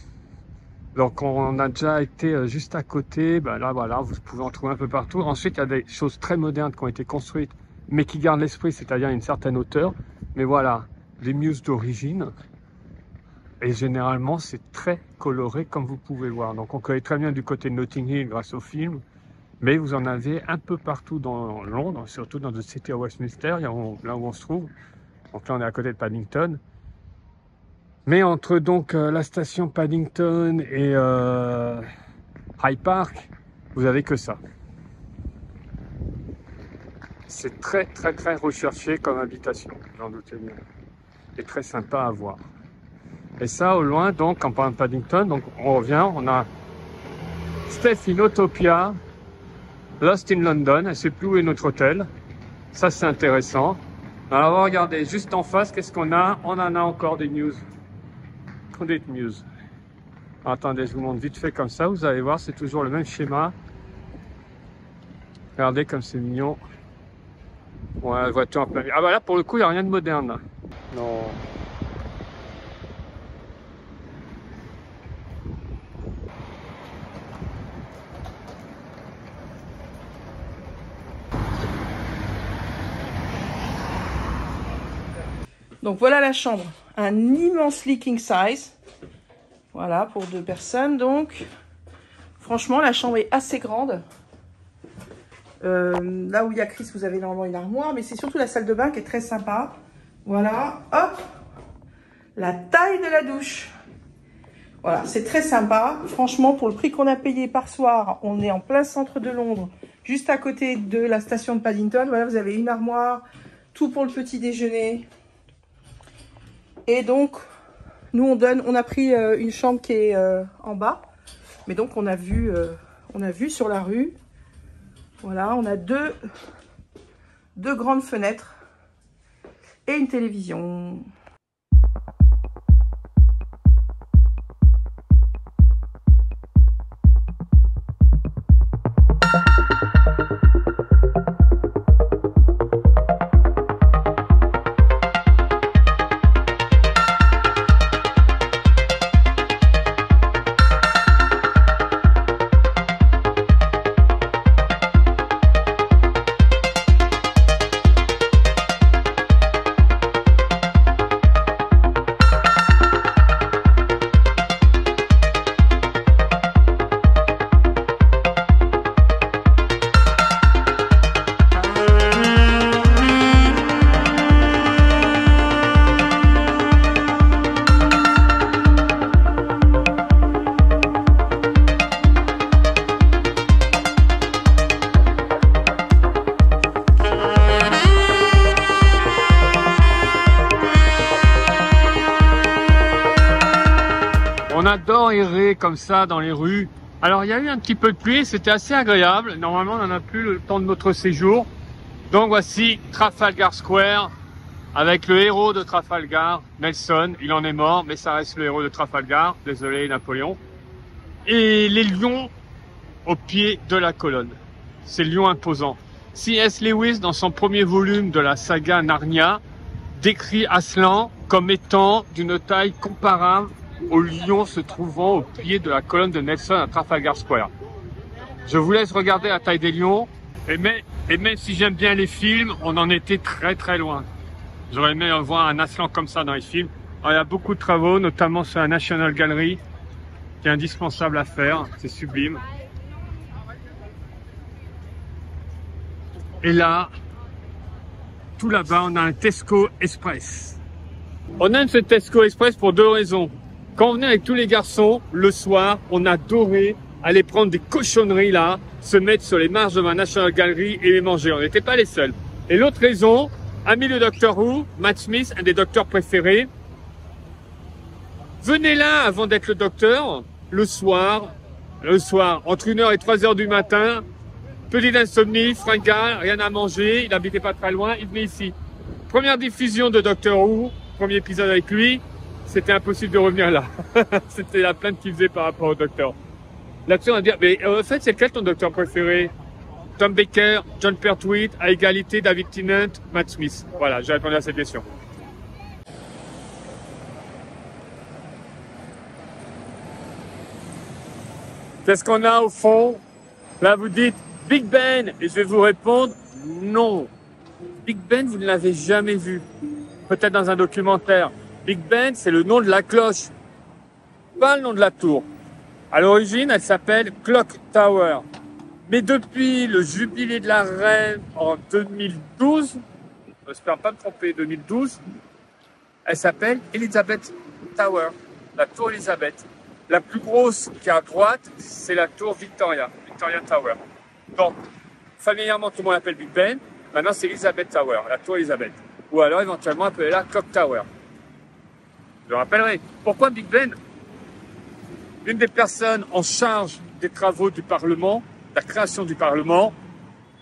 Donc on a déjà été juste à côté. Ben là, voilà, vous pouvez en trouver un peu partout. Ensuite, il y a des choses très modernes qui ont été construites, mais qui gardent l'esprit, c'est-à-dire une certaine hauteur. Mais voilà, les Mews d'origine. Et généralement, c'est très coloré, comme vous pouvez voir. Donc on connaît très bien du côté de Notting Hill grâce au film. Mais vous en avez un peu partout dans Londres, surtout dans le City of Westminster, là où on se trouve. Donc là, on est à côté de Paddington. Mais entre donc la station Paddington et Hyde Park, vous avez que ça. C'est très recherché comme habitation, j'en doutais bien. Et très sympa à voir. Et ça, au loin, donc, en parlant de Paddington, donc on revient, on a Steph in Autopia, Lost in London, elle ne sait plus où est notre hôtel. Ça, c'est intéressant. Alors, regardez, juste en face, qu'est-ce qu'on a? On en a encore des news. Des news. Attendez, je vous montre vite fait comme ça. Vous allez voir, c'est toujours le même schéma. Regardez comme c'est mignon. Ouais, la voiture en plein milieu. Ah bah là, pour le coup, il n'y a rien de moderne. Là. Non. Donc voilà la chambre, un immense lit king size, voilà pour 2 personnes donc. Franchement la chambre est assez grande. Là où il y a Chris vous avez normalement une armoire, mais c'est surtout la salle de bain qui est très sympa. Voilà, hop, la taille de la douche. Voilà, c'est très sympa. Franchement pour le prix qu'on a payé par soir, on est en plein centre de Londres, juste à côté de la station de Paddington. Voilà, vous avez une armoire, tout pour le petit déjeuner. Et donc, nous on a pris une chambre qui est en bas, mais donc on a vu sur la rue. Voilà, on a deux grandes fenêtres et une télévision. On adore errer comme ça dans les rues. Alors il y a eu un petit peu de pluie, c'était assez agréable. Normalement on n'en a plus le temps de notre séjour. Donc voici Trafalgar Square avec le héros de Trafalgar, Nelson. Il en est mort, mais ça reste le héros de Trafalgar. Désolé Napoléon. Et les lions au pied de la colonne. Ces lions imposants. C.S. Lewis, dans son premier volume de la saga Narnia, décrit Aslan comme étant d'une taille comparable au lion se trouvant au pied de la colonne de Nelson à Trafalgar Square. Je vous laisse regarder la taille des lions. Et même si j'aime bien les films, on en était très loin. J'aurais aimé voir un Aslan comme ça dans les films. Alors, il y a beaucoup de travaux, notamment sur la National Gallery, qui est indispensable à faire. C'est sublime. Et là, tout là-bas, on a un Tesco Express. On aime ce Tesco Express pour 2 raisons. Quand on venait avec tous les garçons, le soir, on adorait aller prendre des cochonneries là, se mettre sur les marches de la National Gallery et les manger. On n'était pas les seuls. Et l'autre raison, ami de Doctor Who, Matt Smith, un des docteurs préférés, venez là avant d'être le docteur, le soir, entre 1h et 3h du matin, petite insomnie, fringale, rien à manger, il n'habitait pas très loin, il venait ici. Première diffusion de Doctor Who, premier épisode avec lui, c'était impossible de revenir là. C'était la plainte qu'il faisait par rapport au docteur. Là-dessus, on va dire, mais en fait, c'est lequel ton docteur préféré? Tom Baker, John Pertwee, à égalité, David Tennant, Matt Smith. Voilà, j'ai répondu à cette question. Qu'est-ce qu'on a au fond? Là, vous dites Big Ben, et je vais vous répondre non. Big Ben, vous ne l'avez jamais vu. Peut-être dans un documentaire. Big Ben, c'est le nom de la cloche, pas le nom de la tour. À l'origine, elle s'appelle Clock Tower. Mais depuis le jubilé de la reine en 2012, j'espère pas me tromper, 2012, elle s'appelle Elizabeth Tower, la tour Elizabeth. La plus grosse qui est à droite, c'est la tour Victoria, Victoria Tower. Donc, familièrement, tout le monde l'appelle Big Ben. Maintenant, c'est Elizabeth Tower, la tour Elizabeth. Ou alors, éventuellement, appelez-la Clock Tower. Je rappellerai. Pourquoi Big Ben? Une des personnes en charge des travaux du Parlement, la création du Parlement,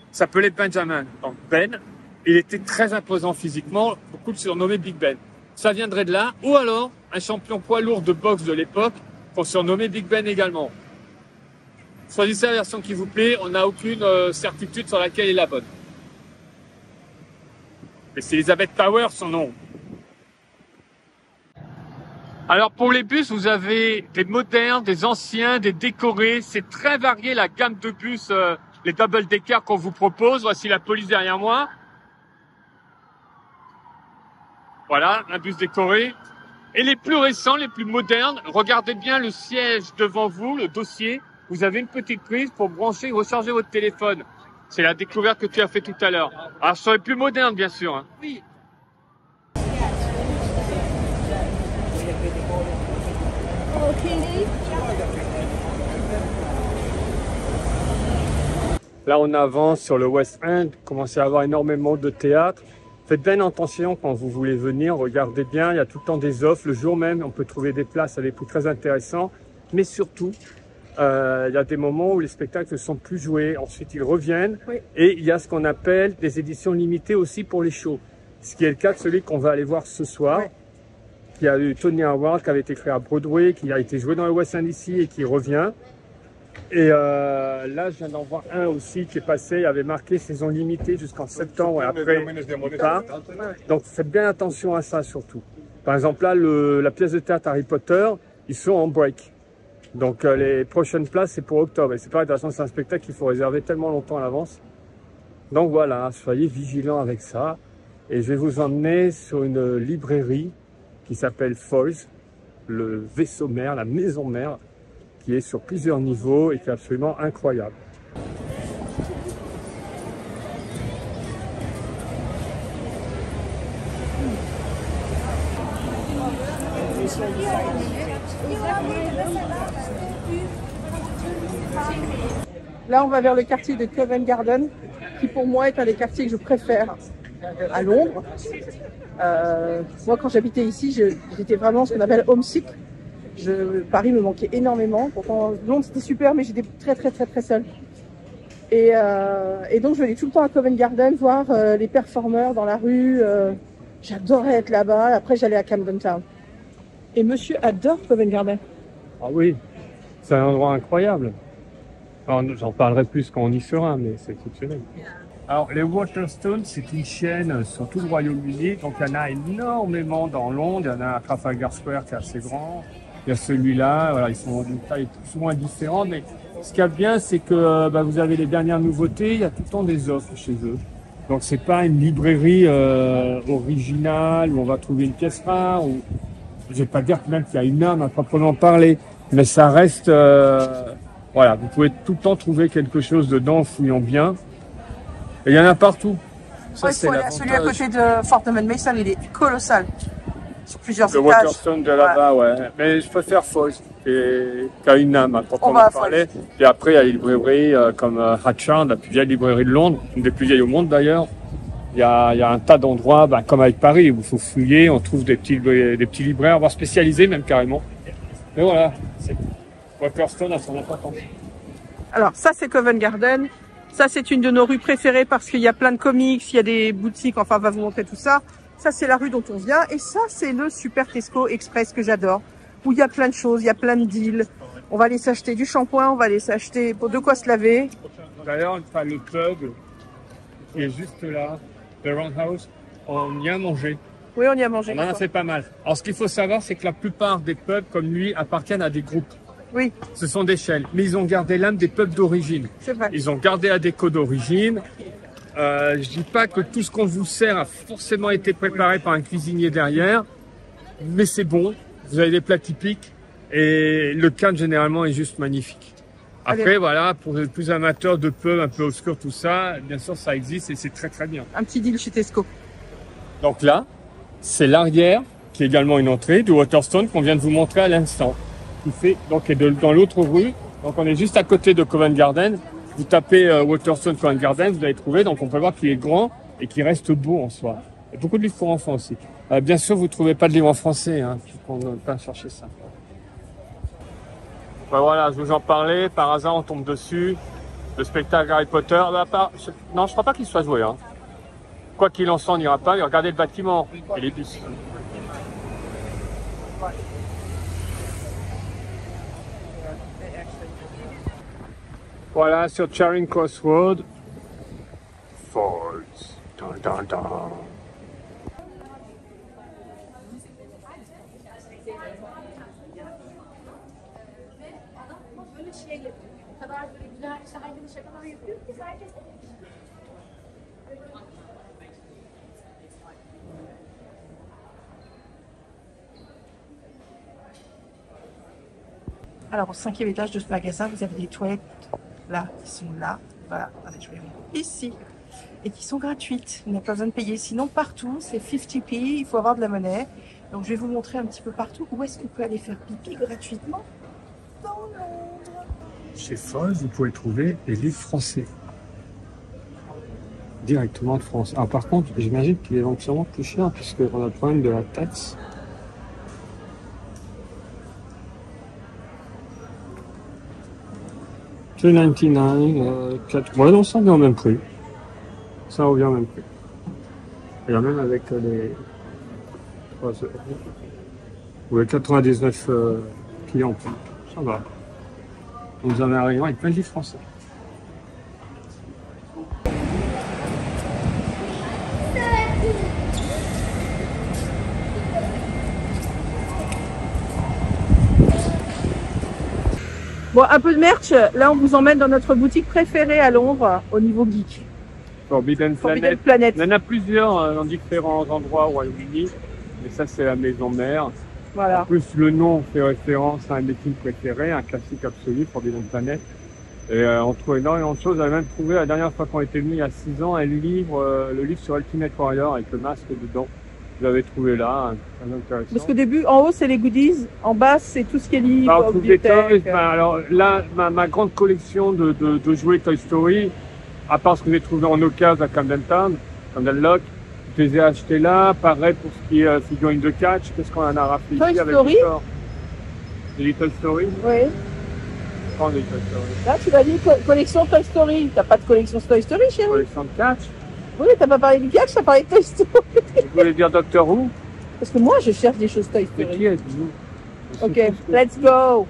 s'appelait Benjamin. Donc Ben, il était très imposant physiquement, beaucoup le surnommaient Big Ben. Ça viendrait de là, ou alors un champion poids lourd de boxe de l'époque, qu'on surnommait Big Ben également. Choisissez la version qui vous plaît, on n'a aucune certitude sur laquelle est la bonne. Mais c'est Elizabeth Tower son nom. Alors pour les bus, vous avez des modernes, des anciens, des décorés. C'est très varié la gamme de bus, les double decker qu'on vous propose. Voici la police derrière moi. Voilà, un bus décoré. Et les plus récents, les plus modernes, regardez bien le siège devant vous, le dossier. Vous avez une petite prise pour brancher et recharger votre téléphone. C'est la découverte que tu as fait tout à l'heure. Alors sur les plus modernes, bien sûr. Hein. Oui. Là, on avance sur le West End, commencez à avoir énormément de théâtre. Faites bien attention quand vous voulez venir, regardez bien, il y a tout le temps des offres. Le jour même, on peut trouver des places à des prix très intéressants. Mais surtout, il y a des moments où les spectacles ne sont plus joués. Ensuite, ils reviennent. Oui. Et il y a ce qu'on appelle des éditions limitées aussi pour les shows. Ce qui est le cas de celui qu'on va aller voir ce soir. Oui. Qui a eu Tony Award, qui avait été créé à Broadway, qui a été joué dans le West End ici et qui revient. Et là, je viens d'en voir un aussi qui est passé, il avait marqué saison limitée jusqu'en septembre et après, il part. Donc faites bien attention à ça surtout. Par exemple là, la pièce de théâtre Harry Potter, ils sont en break. Donc les prochaines places, c'est pour octobre. Et c'est pareil, de toute façon, c'est un spectacle qu'il faut réserver tellement longtemps à l'avance. Donc voilà, soyez vigilants avec ça. Et je vais vous emmener sur une librairie qui s'appelle Foyles, le vaisseau mère, la maison mère, qui est sur plusieurs niveaux et qui est absolument incroyable. Là, on va vers le quartier de Covent Garden, qui pour moi est un des quartiers que je préfère à Londres. Moi, quand j'habitais ici, j'étais vraiment ce qu'on appelle homesick. Paris me manquait énormément. Pourtant, Londres c'était super, mais j'étais très seule. Et donc, je venais tout le temps à Covent Garden voir les performeurs dans la rue. J'adorais être là-bas. Après, j'allais à Camden Town. Et monsieur adore Covent Garden. Ah oui, c'est un endroit incroyable. J'en parlerai plus quand on y sera, mais c'est exceptionnel. Alors, les Waterstones, c'est une chaîne sur tout le Royaume-Uni. Donc, il y en a énormément dans Londres. Il y en a à Trafalgar Square qui est assez grand. Il y a celui-là. Voilà, ils sont d'une taille plus ou moins différente. Mais ce qu'il y a de bien, c'est que vous avez les dernières nouveautés. Il y a tout le temps des offres chez eux. Donc, c'est pas une librairie originale où on va trouver une pièce rare. Ou je vais pas dire même qu'il y a une âme à proprement parler. Mais ça reste... voilà, vous pouvez tout le temps trouver quelque chose dedans en fouillant bien. Et il y en a partout. Ça, ouais, celui à côté de Fortnum & Mason, il est colossal. sur plusieurs Le étages. Waterstone de là-bas, ouais. Mais je préfère Foz et Kainam, à On va à parler. Et après, il y a les librairies comme Hatchard, la plus vieille librairie de Londres, une des plus vieilles au monde d'ailleurs. Il y a un tas d'endroits, comme avec Paris, où il faut fouiller, on trouve des petits libraires, voire spécialisés même carrément. Mais voilà, Waterstone a son importance. Alors ça c'est Covent Garden. Ça c'est une de nos rues préférées parce qu'il y a plein de comics, il y a des boutiques, enfin on va vous montrer tout ça. Ça c'est la rue dont on vient et ça c'est le Super Tesco Express que j'adore. Où il y a plein de choses, il y a plein de deals. On va aller s'acheter du shampoing, on va aller s'acheter pour de quoi se laver. D'ailleurs, le pub qui est juste là, le Roundhouse, on y a mangé. Oui, on y a mangé. On en a fait pas mal. Alors, ce qu'il faut savoir, c'est que la plupart des pubs, comme lui, appartiennent à des groupes. Oui. Ce sont des chaînes. Mais ils ont gardé l'âme des pubs d'origine. C'est vrai. Ils ont gardé la déco d'origine. Je dis pas que tout ce qu'on vous sert a forcément été préparé par un cuisinier derrière. Mais c'est bon. Vous avez des plats typiques. Et le cadre, généralement, est juste magnifique. Après, Allez. voilà, pour les plus amateurs de pubs un peu obscurs, tout ça, bien sûr, ça existe et c'est très, très bien. Un petit deal chez Tesco. Donc là, c'est l'arrière, qui est également une entrée du Waterstone qu'on vient de vous montrer à l'instant. Qui fait, donc, est dans l'autre rue. Donc, on est juste à côté de Covent Garden. Vous tapez Waterstone Covent Garden, vous allez trouver. Donc, on peut voir qu'il est grand et qu'il reste beau en soi. Il y a beaucoup de livres pour enfants aussi. Bien sûr, vous ne trouvez pas de livres en français. Hein. On ne peut pas chercher ça. Ben voilà, je vous en parlais. Par hasard, on tombe dessus. Le spectacle Harry Potter. Non, je crois pas qu'il soit joué. Hein. Quoi qu'il en soit, on n'ira pas. Mais regardez le bâtiment et les bus. Voilà, sur Charing Cross Road. Falls. Dun, dun, dun. O kadar böyle güzel şahane şakalar yapıyor ki herkes. Alors au 5e étage de ce magasin, vous avez des toilettes là, qui sont là. Voilà, attendez, je vais vous montrer. Ici. Et qui sont gratuites. Vous n'avez pas besoin de payer. Sinon partout, c'est 50p, il faut avoir de la monnaie. Donc je vais vous montrer un petit peu partout où est-ce qu'on peut aller faire pipi gratuitement dans Londres. Chez Foz, vous pouvez trouver des livres français. Directement de France. Alors par contre, j'imagine qu'il est éventuellement plus cher puisqu'on a le problème de la taxe. $2.99, 4... Ouais, non, ça revient au même prix. Ça revient au même prix. Et là même avec les... Ou les 99 clients. Ça va. Vous avez un rayon avec plein de livres français. Bon, un peu de merch. Là, on vous emmène dans notre boutique préférée à Londres, au niveau geek. Forbidden Forbidden Planet. Planet. Il y en a plusieurs dans différents endroits au Royaume-Uni. Mais ça, c'est la maison mère. En Voilà. plus, le nom fait référence à un des films préférés, un classique absolu, Forbidden Planet. Et on trouve énormément de choses. On a même trouvé, la dernière fois qu'on était venu il y a 6 ans, le livre sur Ultimate Warrior avec le masque dedans. Vous l'avez trouvé là, très intéressant. Parce qu'au début, en haut, c'est les goodies. En bas, c'est tout ce qui est livre, Alors, trouve des toys. bibliothèque. Alors là, ma grande collection de jouets Toy Story, à part ce que j'ai trouvé en occasion à Camden Town, Camden Lock, je les ai achetés là. Pareil pour ce qui est figurines de catch. Qu'est-ce qu'on en a raflé Toy ici avec Story. Victor? Des Little Story. Oui. Prends des Little Story. Là, tu m'as dit collection Toy Story. T'as pas de collection Toy Story, chérie? Collection de catch. Oui, t'as pas parlé du catch, t'as parlé de Toy Story. Vous voulez dire Doctor Who? Parce que moi, je cherche des choses Toy Mais qui Story. êtes-vous? Ok, let's go.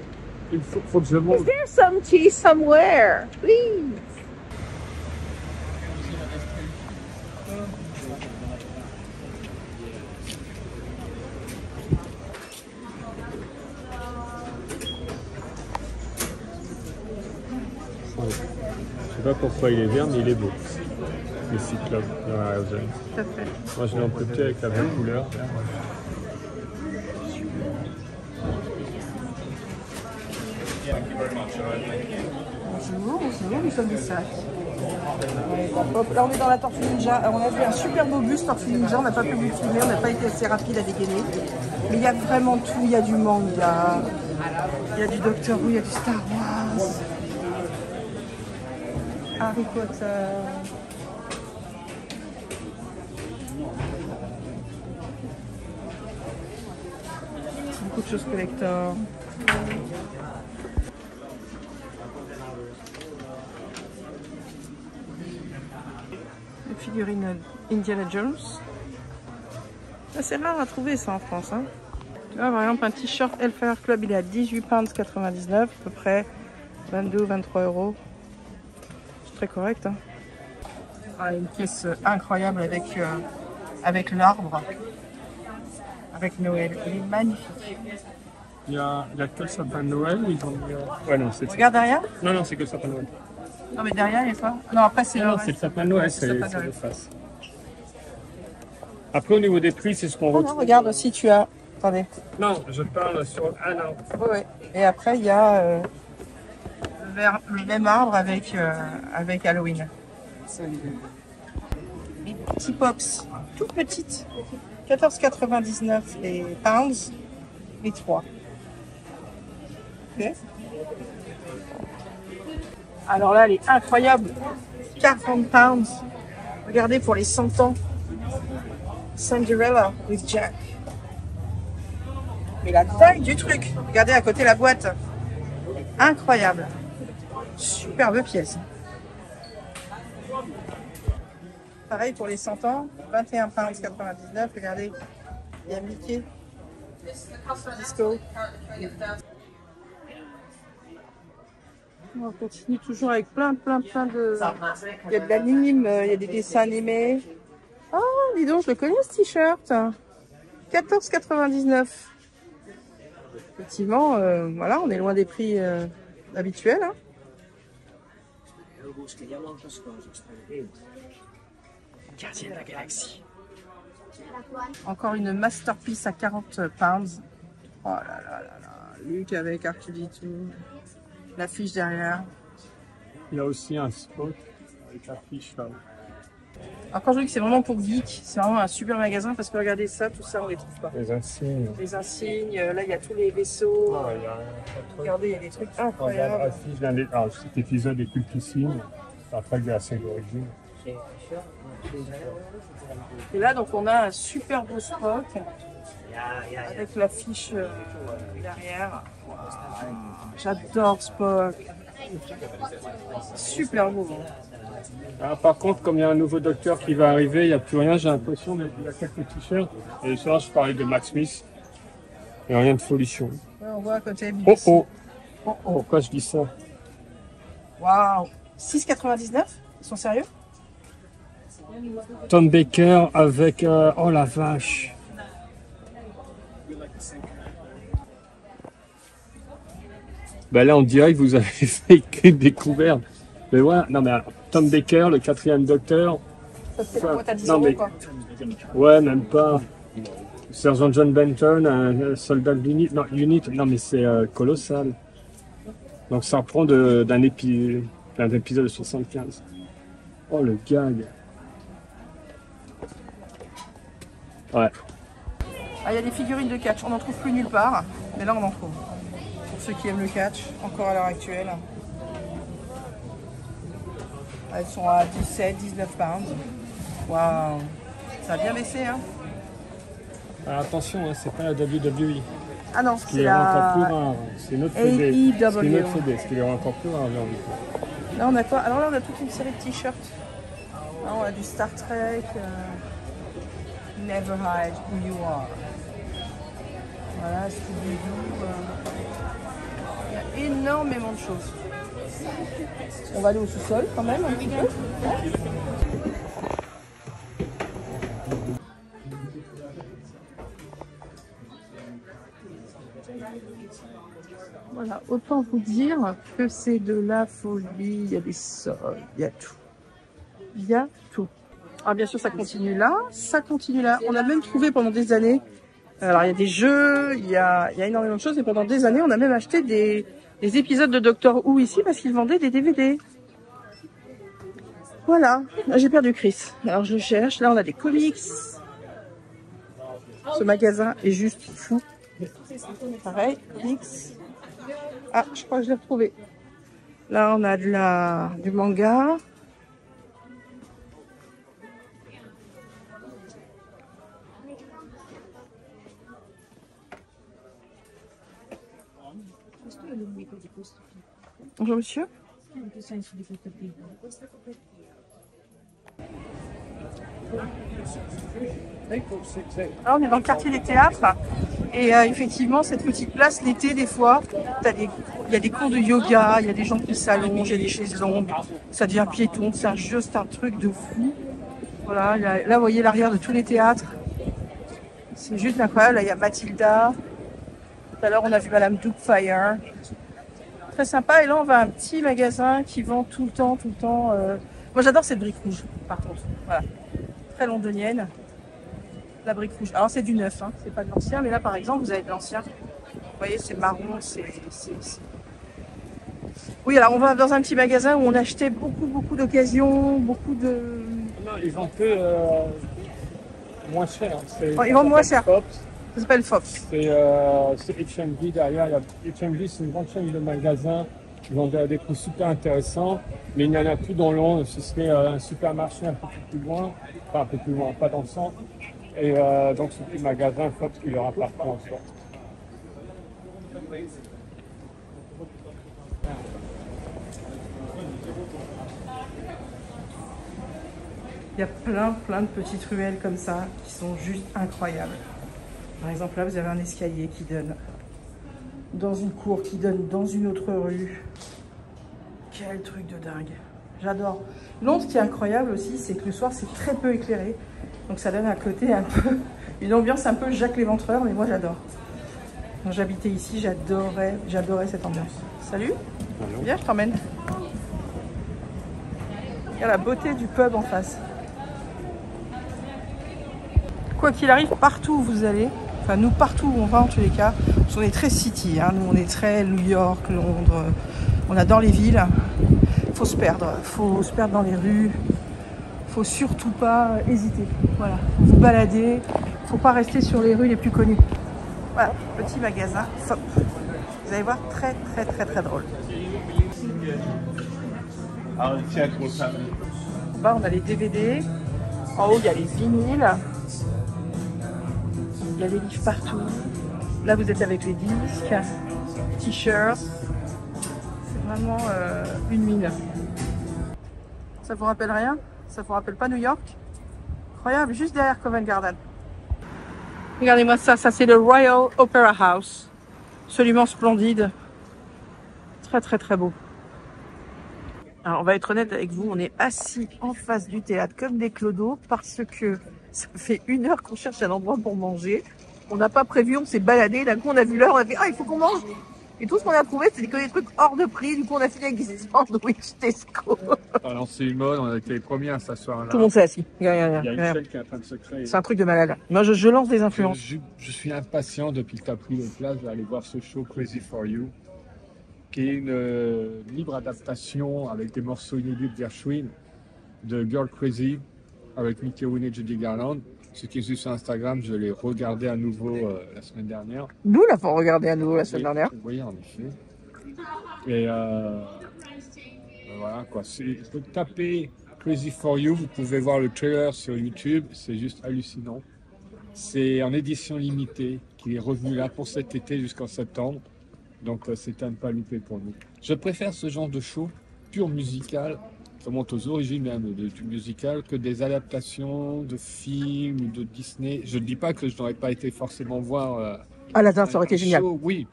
Il faut que je monte. Is there some tea somewhere? Please. Je sais pas pourquoi il est vert, mais il est beau. Le cyclope dans la House. Tout à fait. Moi, je l'ai emprunté avec la vraie couleur. Bonjour, bonjour, nous sommes des sacs. Hop, là on est dans la Tortue Ninja. Alors, on a vu un super beau bus Tortue Ninja, on n'a pas pu le filmer, on n'a pas été assez rapide à dégainer. Mais il y a vraiment tout, il y a du manga, il y a du Doctor Who, il y a du Star Wars, Harry Potter. Beaucoup de choses collector. Une figurine Indiana Jones. C'est rare à trouver ça en France. Hein. Tu vois, par exemple, un t-shirt Hellfire Club, il est à 18,99 £, à peu près 22-23 €. C'est très correct. Hein. Ah, une pièce incroyable avec l'arbre, avec Noël. Il est magnifique. Il y a que le sapin de Noël ou ils ont... Ouais, non, c'est... Regarde derrière. Non, c'est que le sapin de Noël. Non, mais derrière, il est pas. Non, après, c'est Non, c'est le sapin de Noël, c'est le face. Après, au niveau des prix, c'est ce qu'on retrouve. Non, regarde aussi, tu as... Attendez. Non, je parle sur... Ah non. Oui. Et après, il y a le même arbre avec Halloween. Les petits pops, tout petites. 14,99 € les pounds, les 3. Ok. Alors là, elle est incroyable. 40 pounds. Regardez pour les 100 ans. Cinderella with Jack. Mais la taille du truc. Regardez à côté la boîte. Incroyable. Superbe pièce. Pareil pour les 100 ans. 21,99 £. Regardez. Il y a Mickey. Disco. On continue toujours avec plein de... Il y a de l'anime, il y a des dessins animés. Oh, dis donc, je le connais ce t-shirt. 14,99 €. Effectivement, voilà, on est loin des prix habituels. Hein. Gardien de la galaxie. Encore une masterpiece à 40 pounds. Oh là là là là. Luke avec R2D2. L'affiche derrière. Il y a aussi un spot avec l'affiche là. Alors quand je dis que c'est vraiment pour geek, c'est vraiment un super magasin parce que regardez ça, tout ça on les trouve pas. Les insignes. Les insignes, là il y a tous les vaisseaux. Ah, il y a Regardez, il y a des trucs regarde, incroyables. affiche alors, cet épisode est cultissime. Ça rappelle de la série d'origine. Et là donc on a un super beau Spock avec l'affiche derrière. Wow. J'adore Spock. Super beau. Ah, par contre, comme il y a un nouveau docteur qui va arriver, il n'y a plus rien, j'ai l'impression, mais il y a quelques t-shirts. Et ça, je parlais de Matt Smith. Il n'y a rien de folichon. Ouais, on voit à côté. Oh. Pourquoi je dis ça? Waouh. 6,99 €. Ils sont sérieux? Tom Baker avec... oh la vache. Ben là, on dirait que vous avez fait qu'une découverte. Mais voilà, non mais alors, Tom Baker, le 4e docteur. Ça c'est quoi, t'as 10 non, € mais, quoi. ouais, même pas. Sergent John Benton, un soldat d'Unit. Non, Unit, non mais c'est colossal. Donc ça reprend d'un épisode de 75. Oh le gag. Ouais. Ah, il y a des figurines de catch, on n'en trouve plus nulle part, mais là on en trouve. Pour ceux qui aiment le catch, encore à l'heure actuelle. Elles sont à 17-19 pounds. Waouh, ça a bien baissé, hein. Alors, attention, hein, c'est pas la WWE. Ah non, Ce qui c'est est encore plus la rare. C'est notre CD. AEW. C'est notre CD, ce qui est encore plus rare, j'ai envie de dire. Là on a quoi? Alors là on a toute une série de t-shirts. Là on a du Star Trek. Never hide who you are. Voilà, Scooby-Doo. Il y a énormément de choses. On va aller au sous-sol quand même un petit peu. Voilà, autant vous dire que c'est de la folie. Il y a des sols, il y a tout. Il y a tout. Alors bien sûr, ça continue là, ça continue là. On a même trouvé pendant des années, alors il y a des jeux, il y a énormément de choses, et pendant des années, on a même acheté des épisodes de Doctor Who ici parce qu'ils vendaient des DVD. Voilà, j'ai perdu Chris. Alors je le cherche. Là, on a des comics. Ce magasin est juste fou. Pareil, comics. Ah, je crois que je l'ai retrouvé. Là, on a du manga. Bonjour monsieur. Alors, on est dans le quartier des théâtres et effectivement cette petite place l'été des fois il y a des cours de yoga, il y a des gens qui s'allongent, il y a des chaises longues, ça devient piéton, c'est juste un truc de fou. Voilà, là vous voyez l'arrière de tous les théâtres, c'est juste incroyable. Là il y a Mathilda, tout à l'heure on a vu Madame Doubtfire, très sympa. Et là on va à un petit magasin qui vend tout le temps moi j'adore cette brique rouge par contre, voilà, très londonienne. La brique rouge. Alors c'est du neuf, hein. C'est pas de l'ancien, mais là par exemple vous avez de l'ancien. Vous voyez, c'est marron, Oui, alors on va dans un petit magasin où on achetait beaucoup d'occasions, beaucoup de... Non, ils vendent que moins cher. Oh, ils vendent moins cher. Fox. Ça s'appelle Fox. C'est HMV derrière. HMV, c'est une grande chaîne de magasins qui vendent des prix super intéressants, mais il n'y en a plus dans Londres. Ce serait un supermarché un peu plus loin, enfin un peu plus loin, pas dans le centre. Et donc ce petit magasin Fox qui leur appartient en soi. Il y a plein de petites ruelles comme ça qui sont juste incroyables. Par exemple là vous avez un escalier qui donne dans une cour, qui donne dans une autre rue. Quel truc de dingue. J'adore. Londres, ce qui est incroyable aussi, c'est que le soir c'est très peu éclairé. Donc ça donne un côté un peu, une ambiance un peu Jacques l'Éventreur, mais moi j'adore. Quand j'habitais ici, j'adorais cette ambiance. Salut. Bonjour. Viens, je t'emmène. Il y a la beauté du pub en face. Quoi qu'il arrive, partout où vous allez, enfin nous partout où on va en tous les cas, parce qu'on est très city, hein, nous on est très New York, Londres, on adore les villes. Faut se perdre dans les rues. Faut surtout pas hésiter. Voilà, vous baladez, faut pas rester sur les rues les plus connues. Voilà, petit magasin, Fop. Vous allez voir, très drôle. En bas, on a les DVD. En haut, il y a les vinyles. Il y a des livres partout. Là, vous êtes avec les disques, t-shirts. C'est vraiment une mine. Ça vous rappelle rien? Ça vous rappelle pas New York? Incroyable, juste derrière Covent Garden. Regardez-moi ça, ça c'est le Royal Opera House. Absolument splendide. Très beau. Alors on va être honnête avec vous, on est assis en face du théâtre comme des clodos parce que ça fait 1 heure qu'on cherche un endroit pour manger. On n'a pas prévu, on s'est baladé, d'un coup on a vu l'heure, on a fait « Ah, il faut qu'on mange !» Et tout ce qu'on a trouvé, c'était que des trucs hors de prix. Du coup, on a fini avec des sandwichs Tesco. Alors, c'est une mode, on a été les premiers à s'asseoir là. Tout le monde s'est assis. Il y a une chaîne qui est en train de se créer. C'est un truc de malade. Moi, je lance des influences. Je suis impatient depuis que tu as pris le place d'aller voir ce show Crazy for You, qui est une libre adaptation avec des morceaux inédits de Gershwin, de Girl Crazy, avec Mickey Rooney et Judy Garland. Ce qui est juste sur Instagram, je l'ai regardé à nouveau la semaine dernière. Nous l'avons regardé à nouveau la semaine dernière. Oui, en effet. Et voilà quoi. Vous tapez Crazy for You, vous pouvez voir le trailer sur YouTube, c'est juste hallucinant. C'est en édition limitée, qui est revenu là pour cet été jusqu'en septembre. Donc c'est à ne pas louper pour nous. Je préfère ce genre de show pur musical, ça monte aux origines même du musical, que des adaptations de films ou de Disney. Je ne dis pas que je n'aurais pas été forcément voir Aladdin, ça aurait été génial. Show, oui,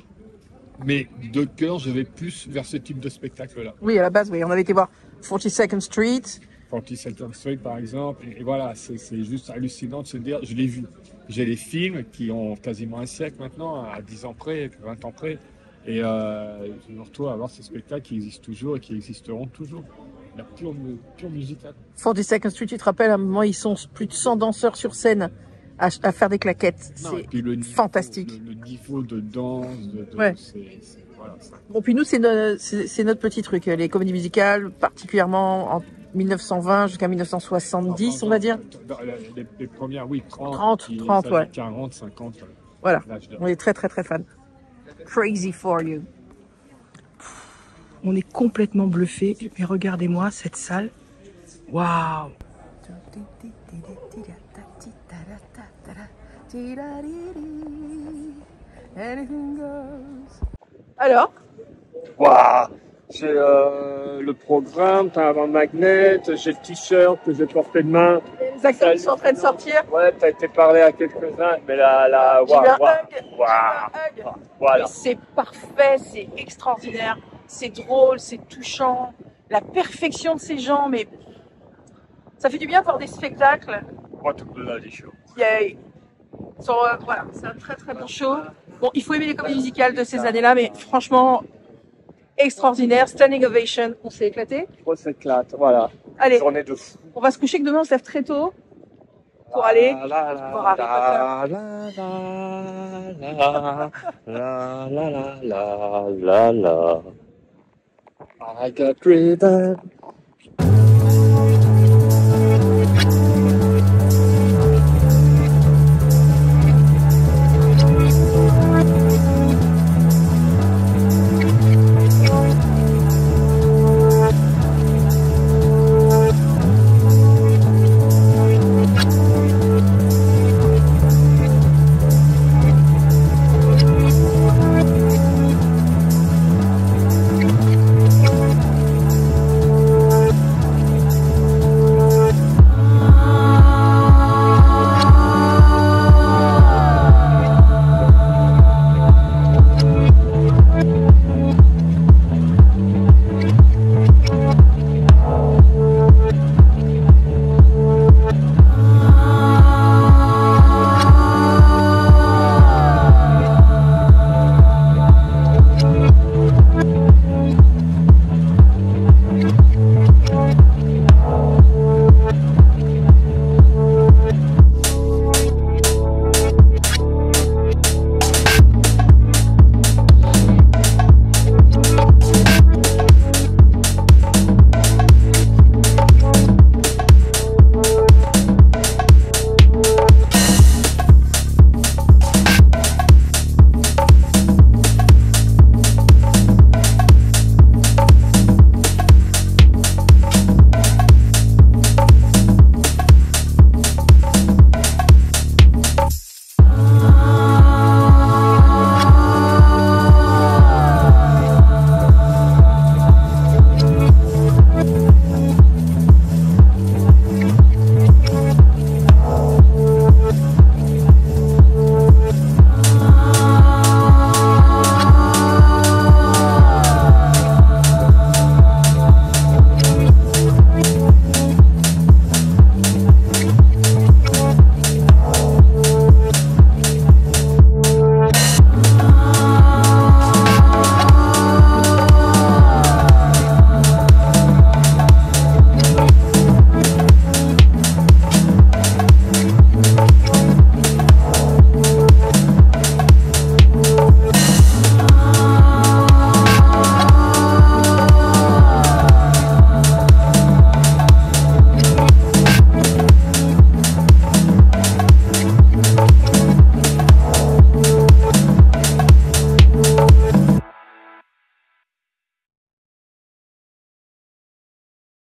mais de cœur, je vais plus vers ce type de spectacle-là. Oui, à la base, oui. On avait été voir 42nd Street. 42nd Street, par exemple. Et voilà, c'est juste hallucinant de se dire, je l'ai vu. J'ai les films qui ont quasiment un siècle maintenant, à 10 ans près, 20 ans près. Et je me retrouve à voir ces spectacles qui existent toujours et qui existeront toujours. La pure musicale. 42nd Street, tu te rappelles, à un moment, ils sont plus de 100 danseurs sur scène à faire des claquettes. C'est fantastique. Le niveau de danse, ouais. Voilà, ça. Bon, puis nous, c'est notre petit truc. Les comédies musicales, particulièrement 1920 jusqu'à 1970, on va dire. Les premières, oui, 30, 30, ouais. 40, 50. Voilà, Là, je dirais. on est très très très fan. Crazy for you. On est complètement bluffé. Mais regardez-moi cette salle. Waouh. Alors, Waouh! J'ai le programme, t'as un magnet, j'ai le t-shirt que j'ai porté demain. les acteurs qui sont en train de sortir. Ouais, t'as été parlé à quelques-uns, mais là, J'ai eu un waouh, hug. waouh, voilà. Mais c'est parfait, c'est extraordinaire, c'est drôle, c'est touchant. La perfection de ces gens, mais ça fait du bien de voir des spectacles. What a bloody show. Yay. Voilà, c'est un très très bon show. Bon, il faut aimer les comédies musicales de ces années-là, mais franchement, extraordinaire. Standing ovation, on s'est éclaté. On s'éclate, voilà. Allez, Journée de fou. on va se coucher que demain on se lève très tôt pour aller voir Harry Potter. I got driven